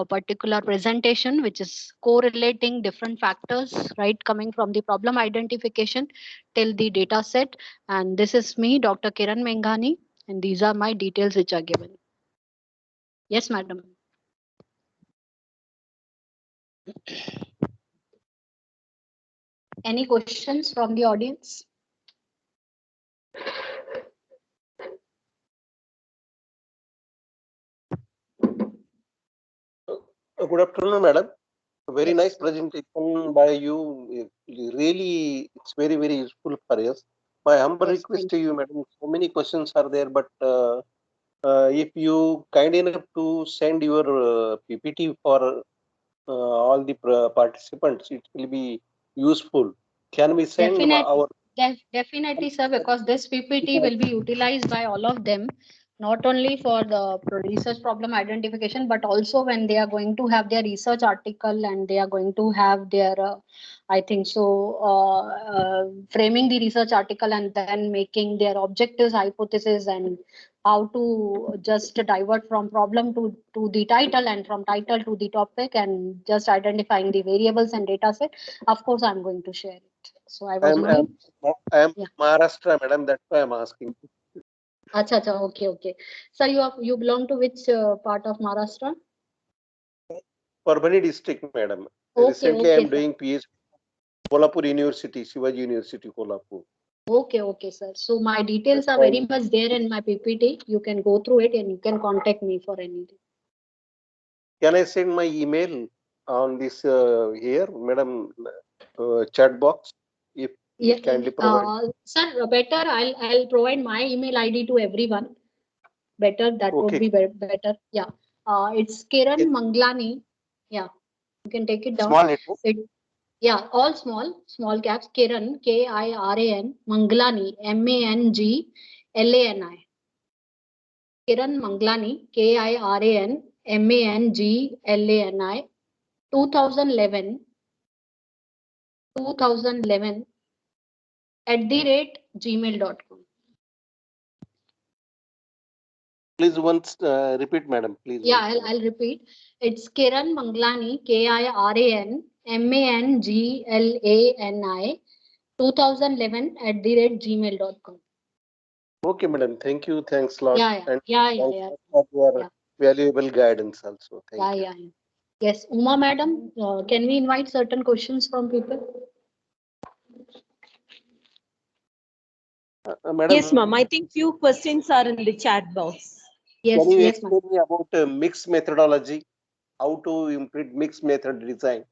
S6: particular presentation, which is correlating different factors, right, coming from the problem identification till the data set. And this is me, Dr. Kiran Menghani, and these are my details which are given. Yes, madam. Any questions from the audience?
S4: Good afternoon, madam. Very
S6: Yes.
S4: nice presentation by you. Really, it's very, very useful for us. My humble
S6: Yes,
S4: request
S6: thank
S4: to you, madam, so many questions are there, but if you kind enough to send your PPT for all the participants, it will be useful. Can we send
S6: Definitely.
S4: our
S6: Definitely, sir, because this PPT will be utilized by all of them, not only for the research problem identification, but also when they are going to have their research article and they are going to have their, I think so, framing the research article and then making their objectives, hypothesis, and how to just divert from problem to the title and from title to the topic and just identifying the variables and data set. Of course, I'm going to share it. So I was knowing.
S4: I am
S6: Yeah.
S4: Maharashtra, madam. That's why I'm asking.
S6: Acha, acha, okay, okay. So you belong to which part of Maharashtra?
S4: Parbhani district, madam.
S6: Okay,
S4: Recently, I
S6: okay,
S4: am
S6: sir.
S4: doing PhD Kolhapur University, Shivaji University, Kolhapur.
S6: Okay, okay, sir. So my details
S4: That's
S6: are
S4: why.
S6: very much there in my PPT. You can go through it and you can contact me for anything.
S4: Can I send my email on this here, madam, chat box? If
S6: Yeah,
S4: kindly provide.
S6: sir, better I'll provide my email ID to everyone. Better that would
S4: Okay.
S6: be better. Yeah. It's Kiran
S4: Yes.
S6: Manglani. Yeah, you can take it down.
S4: Small letter.
S6: Yeah, all small caps. Kiran, Kiran, Manglani, Manglani. Kiran Manglani, Kiran, 2011, 2011 @gmail.com.
S4: Please once repeat, madam. Please.
S6: Yeah,
S4: once.
S6: I'll repeat. It's Kiran Manglani, Kiran, Manglani, 2011 @gmail.com.
S4: Okay, madam. Thank you. Thanks a lot.
S6: Yeah,
S4: And
S6: yeah, yeah,
S4: thanks
S6: yeah,
S4: for your
S6: yeah,
S4: valuable guidance also.
S6: yeah,
S4: Thank you.
S6: yeah, yeah. Yes, Uma madam, can we invite certain questions from people?
S4: Madam,
S3: Yes, ma'am. I think few questions are in the chat box.
S6: Yes,
S4: can you
S6: yes, ma'am.
S4: explain me about mixed methodology? How to implement mixed method design?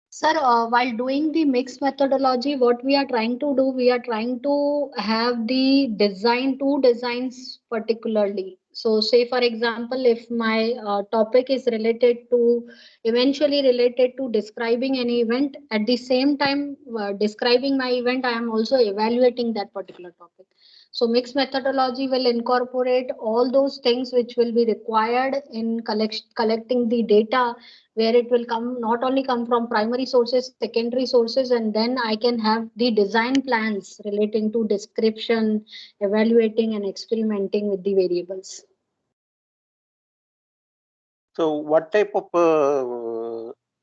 S6: Sir, while doing the mixed methodology, what we are trying to do, we are trying to have the design, two designs particularly. So say for example, if my topic is eventually related to describing an event, at the same time describing my event, I am also evaluating that particular topic. So mixed methodology will incorporate all those things which will be required in collecting the data, where it will come not only come from primary sources, secondary sources, and then I can have the design plans relating to description, evaluating and experimenting with the variables.
S4: So what type of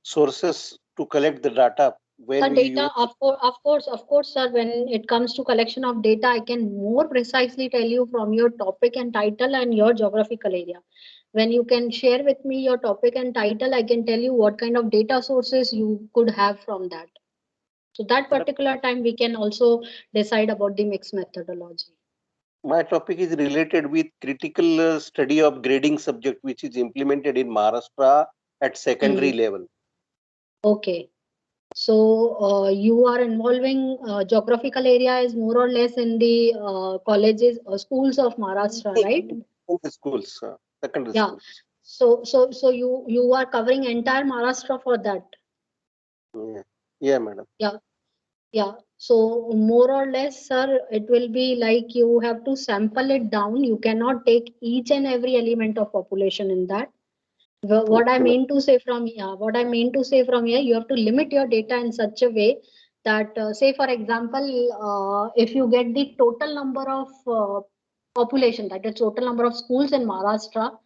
S4: sources to collect the data? Where
S6: The
S4: we
S6: data,
S4: use?
S6: of course, sir, when it comes to collection of data, I can more precisely tell you from your topic and title and your geographical area. When you can share with me your topic and title, I can tell you what kind of data sources you could have from that. So that particular time we can also decide about the mixed methodology.
S4: My topic is related with critical study of grading subject, which is implemented in Maharashtra at secondary level.
S6: Okay. So you are involving geographical area is more or less in the colleges or schools of Maharashtra, right?
S4: Schools, secondary
S6: Yeah.
S4: schools.
S6: So you are covering entire Maharashtra for that.
S4: Yeah, madam.
S8: Yeah. So more or less, sir, it will be like you have to sample it down. You cannot take each and every element of population in that. What I
S4: Okay,
S8: mean to say from here, you have to limit your data in such a way that, say for example, if you get the total number of population, that the total number of schools in Maharashtra,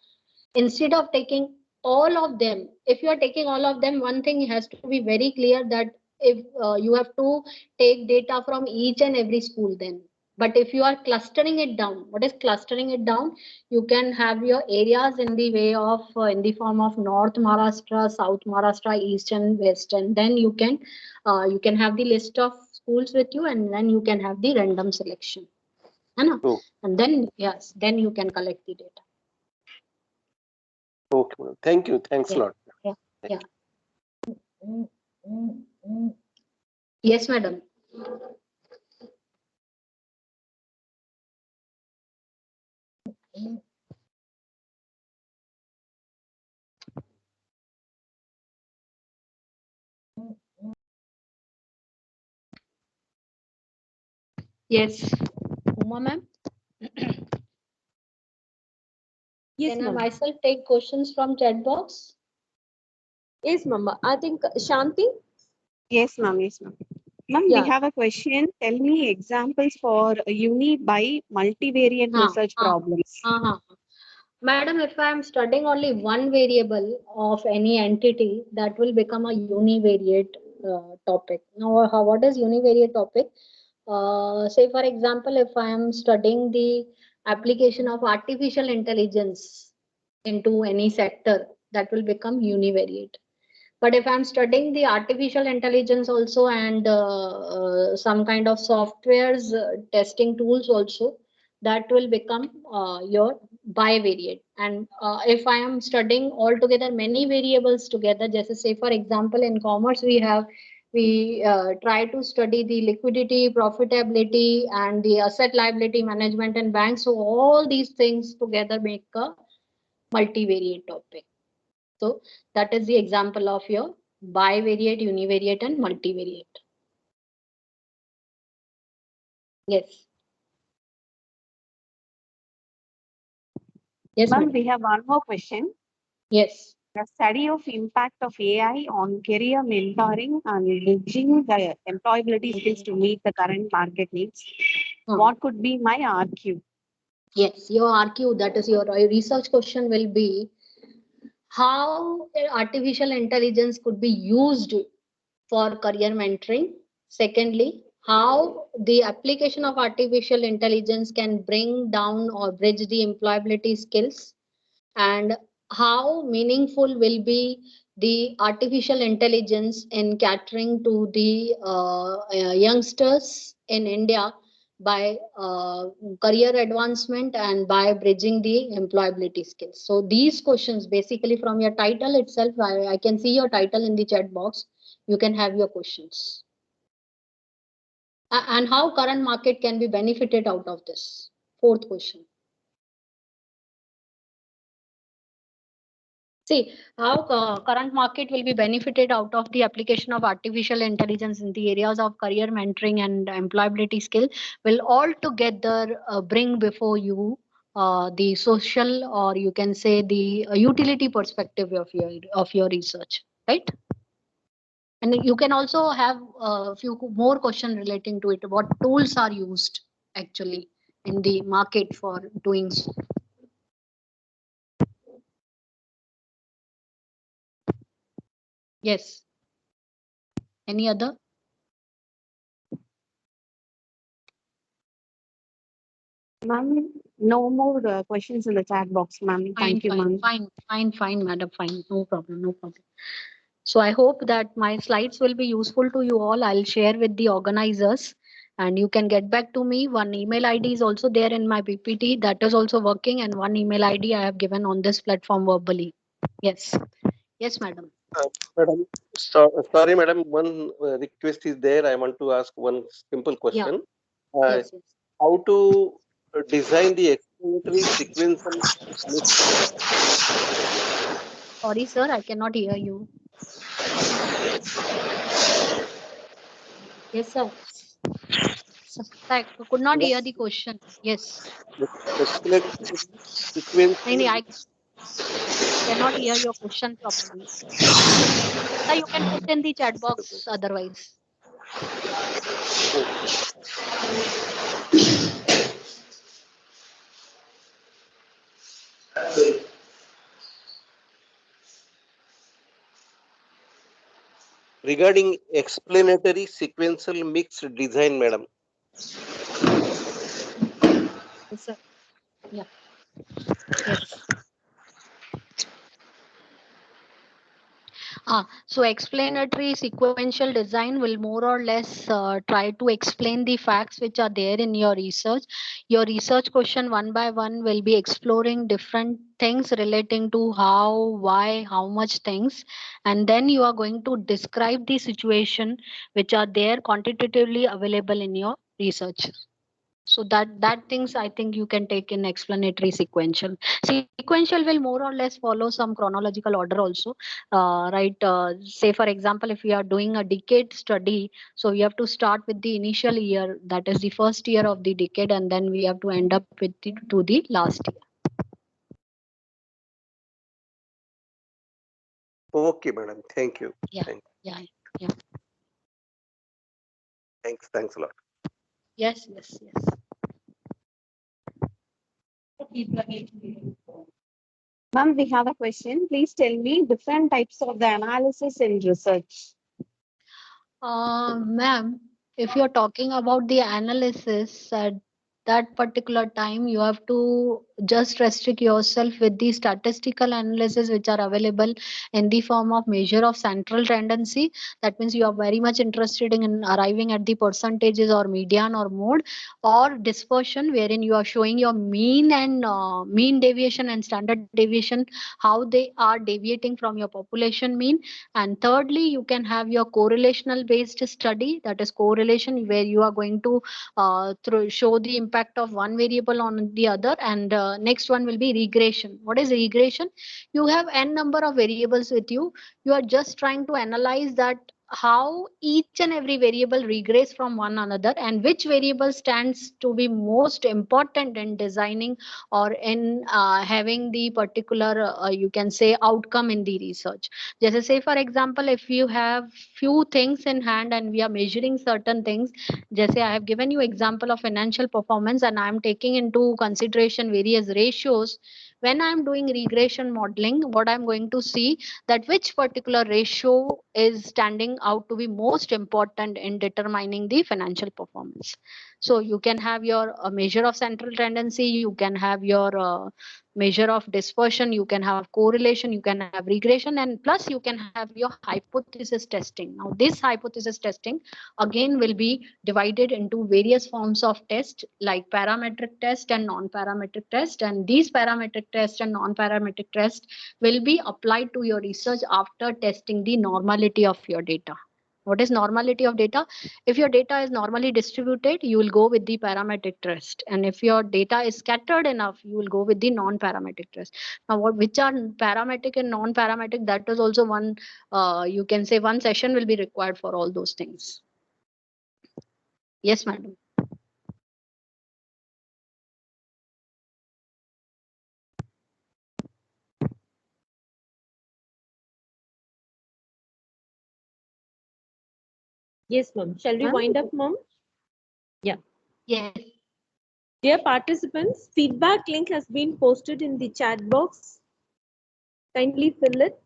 S8: instead of taking all of them, if you are taking all of them, one thing has to be very clear that if you have to take data from each and every school then. But if you are clustering it down, what is clustering it down? You can have your areas in the way of in the form of North Maharashtra, South Maharashtra, East and West, and then you can have the list of schools with you, and then you can have the random selection. है ना?
S4: Oh.
S8: And then yes, then you can collect the data.
S4: Okay, madam. Thank you. Thanks a lot.
S8: Yeah. Yes, madam.
S6: Yes. Uma ma'am?
S3: Yes,
S8: Can I
S3: ma'am.
S8: myself take questions from chat box?
S3: Yes, ma'am. I think Shanti.
S10: Yes, ma'am. Yes, ma'am. Ma'am,
S8: Yeah.
S10: we have a question. Tell me examples for uni by multivariate research problems.
S8: Madam, if I am studying only one variable of any entity, that will become a univariate topic. Now, what is univariate topic? Say, for example, if I am studying the application of artificial intelligence into any sector, that will become univariate. But if I'm studying the artificial intelligence also and some kind of softwares testing tools also, that will become your bivariate. And if I am studying altogether many variables together, just say for example in commerce we try to study the liquidity, profitability, and the asset liability management in banks. So all these things together make a multivariate topic. So that is the example of your bivariate, univariate, and multivariate. Yes. Yes,
S10: Ma'am,
S8: madam.
S10: we have one more question.
S8: Yes.
S10: The study of impact of AI on career mentoring and bridging the employability skills to meet the current market needs. What could be my RQ?
S8: Yes, your RQ, that is your research question, will be how artificial intelligence could be used for career mentoring. Secondly, how the application of artificial intelligence can bring down or bridge the employability skills, and how meaningful will be the artificial intelligence in catering to the youngsters in India by career advancement and by bridging the employability skills. So these questions basically from your title itself, I can see your title in the chat box. You can have your questions. And how current market can be benefited out of this. Fourth question. See, how current market will be benefited out of the application of artificial intelligence in the areas of career mentoring and employability skill will all together bring before you the social, or you can say the utility perspective of your research, right? And you can also have a few more questions relating to it. What tools are used actually in the market for doing so? Yes. Any other?
S10: Ma'am, no more questions in the chat box, ma'am. Thank you, ma'am.
S8: Fine, madam. Fine. No problem. So I hope that my slides will be useful to you all. I'll share with the organizers and you can get back to me. One email ID is also there in my PPT that is also working, and one email ID I have given on this platform verbally. Yes. Yes, madam.
S4: Madam, sorry, madam. One request is there. I want to ask one simple question.
S8: Yes.
S4: How to design the explanatory sequential?
S8: Sorry, sir, I cannot hear you. Yes, sir.
S6: I could not hear the question. Yes.
S4: Explanatory sequence.
S6: No, I cannot hear your question properly. Sir, you can put in the chat box otherwise.
S4: Regarding explanatory sequential mixed design, madam.
S8: Yes, sir. Yeah.
S6: Yes. So explanatory sequential design will more or less try to explain the facts which are there in your research. Your research question one by one will be exploring different things relating to how, why, how much things, and then you are going to describe the situation which are there quantitatively available in your research. So that things I think you can take in explanatory sequential. Sequential will more or less follow some chronological order also, right? Say for example, if we are doing a decade study, so we have to start with the initial year, that is the first year of the decade, and then we have to end up with to the last year.
S4: Okay, madam. Thank you.
S6: Yeah, yeah.
S4: Thanks a lot.
S6: Yes.
S10: Ma'am, we have a question. Please tell me different types of the analysis in research.
S6: Ma'am, if you're talking about the analysis at that particular time, you have to just restrict yourself with the statistical analysis which are available in the form of measure of central tendency. That means you are very much interested in arriving at the percentages or median or mode, or dispersion, wherein you are showing your mean and mean deviation and standard deviation, how they are deviating from your population mean. And thirdly, you can have your correlational based study, that is correlation, where you are going to show the impact of one variable on the other. And next one will be regression. What is regression? You have n number of variables with you. You are just trying to analyze that how each and every variable regress from one another, and which variable stands to be most important in designing or in having the particular you can say outcome in the research. Just say for example, if you have few things in hand and we are measuring certain things, just say I have given you example of financial performance and I am taking into consideration various ratios. When I am doing regression modeling, what I am going to see that which particular ratio is standing out to be most important in determining the financial performance. So you can have your measure of central tendency, you can have your measure of dispersion, you can have correlation, you can have regression, and plus you can have your hypothesis testing. Now this hypothesis testing again will be divided into various forms of test, like parametric test and non-parametric test, and these parametric test and non-parametric test will be applied to your research after testing the normality of your data. What is normality of data? If your data is normally distributed, you will go with the parametric test, and if your data is scattered enough, you will go with the non-parametric test. Now which are parametric and non-parametric, that is also one you can say one session will be required for all those things. Yes, madam.
S3: Yes, ma'am. Shall we wind up, ma'am? Yeah.
S6: Yes.
S3: Dear participants, feedback link has been posted in the chat box. Kindly fill it.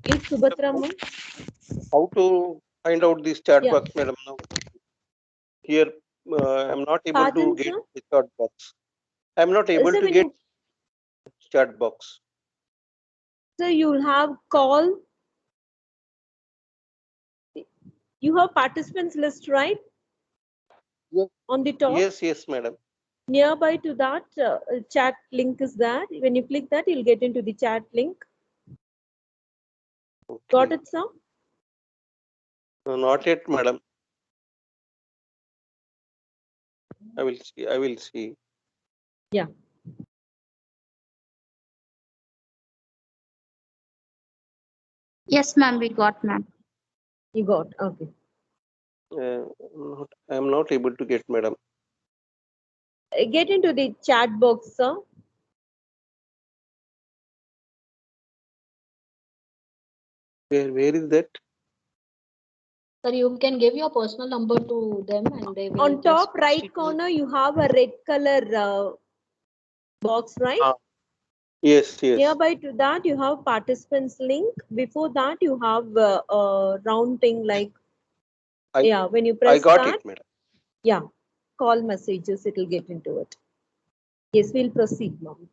S3: Please, Subhatra, ma'am.
S4: How to find out this chat
S3: Yeah.
S4: box, madam? Now here, I'm not able
S3: Pardon,
S4: to get
S3: sir?
S4: the chat box. I'm not able
S3: Sir,
S4: to
S3: when
S4: get chat box.
S3: so you'll have call. You have participants list, right?
S4: Yes,
S3: On the top.
S4: yes, madam.
S3: Nearby to that chat link is there. When you click that, you'll get into the chat link.
S4: Okay.
S3: Got it, sir?
S4: No, not yet, madam. I will see.
S3: Yeah.
S5: Yes, ma'am, we got, ma'am.
S3: You got, okay.
S4: I am not able to get, madam.
S3: Get into the chat box, sir.
S4: Where is that?
S8: Sir, you can give your personal number to them and they will.
S3: On top right corner, you have a red color box, right?
S4: Yes, yes.
S3: Nearby to that, you have participants link. Before that, you have a round thing like, when you press
S4: I got
S3: that,
S4: it, madam.
S3: yeah, call messages, it will get into it. Yes, we'll proceed, ma'am.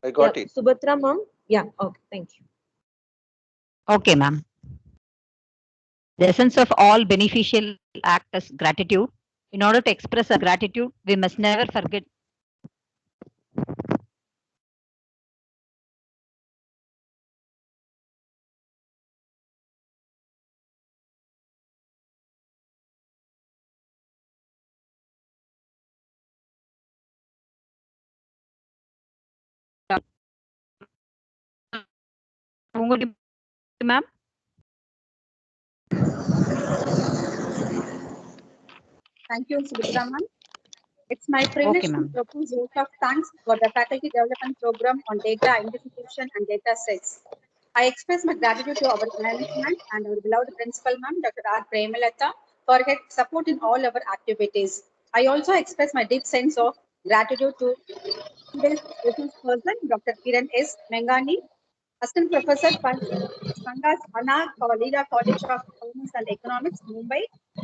S4: I got it.
S3: Subhatra, ma'am. Yeah, okay, thank you.
S2: Okay, ma'am. The essence of all beneficial act is gratitude. In order to express our gratitude, we must never forget. Ma'am.
S11: Thank you, Subhatra ma'am. It's my privilege to propose vote of thanks for the Faculty Development Program on Data Identification and Data Sets. I express my gratitude to our management and our beloved principal ma'am, Dr. R. Premalata, for her support in all our activities. I also express my deep sense of gratitude to today's resource person, Dr. Kiran S. Menghani, Assistant Professor for Sangha's Leela College of Commerce and Economics, Mumbai,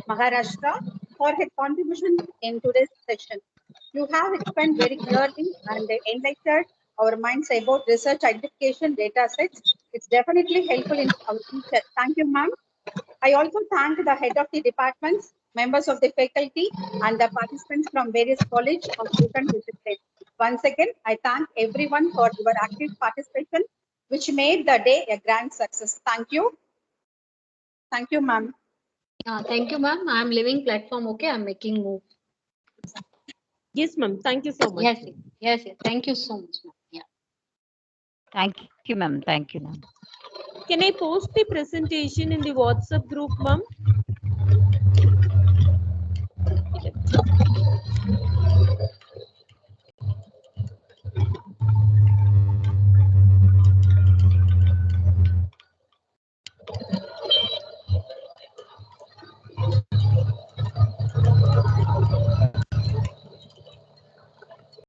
S11: Maharashtra, for her contribution in today's session. You have explained very clearly and enlightened our minds about research identification data sets. It's definitely helpful in our future. Thank you, ma'am. I also thank the head of the departments, members of the faculty, and the participants from various colleges of different disciplines. Once again, I thank everyone for your active participation, which made the day a grand success. Thank you. Thank you, ma'am.
S8: Thank you, ma'am. I'm leaving platform. Okay, I'm making move.
S3: Yes, ma'am. Thank you so much.
S8: Yes. Thank you so much, ma'am. Yeah.
S2: Thank you, ma'am. Thank you, ma'am.
S3: Can I post the presentation in the WhatsApp group, ma'am?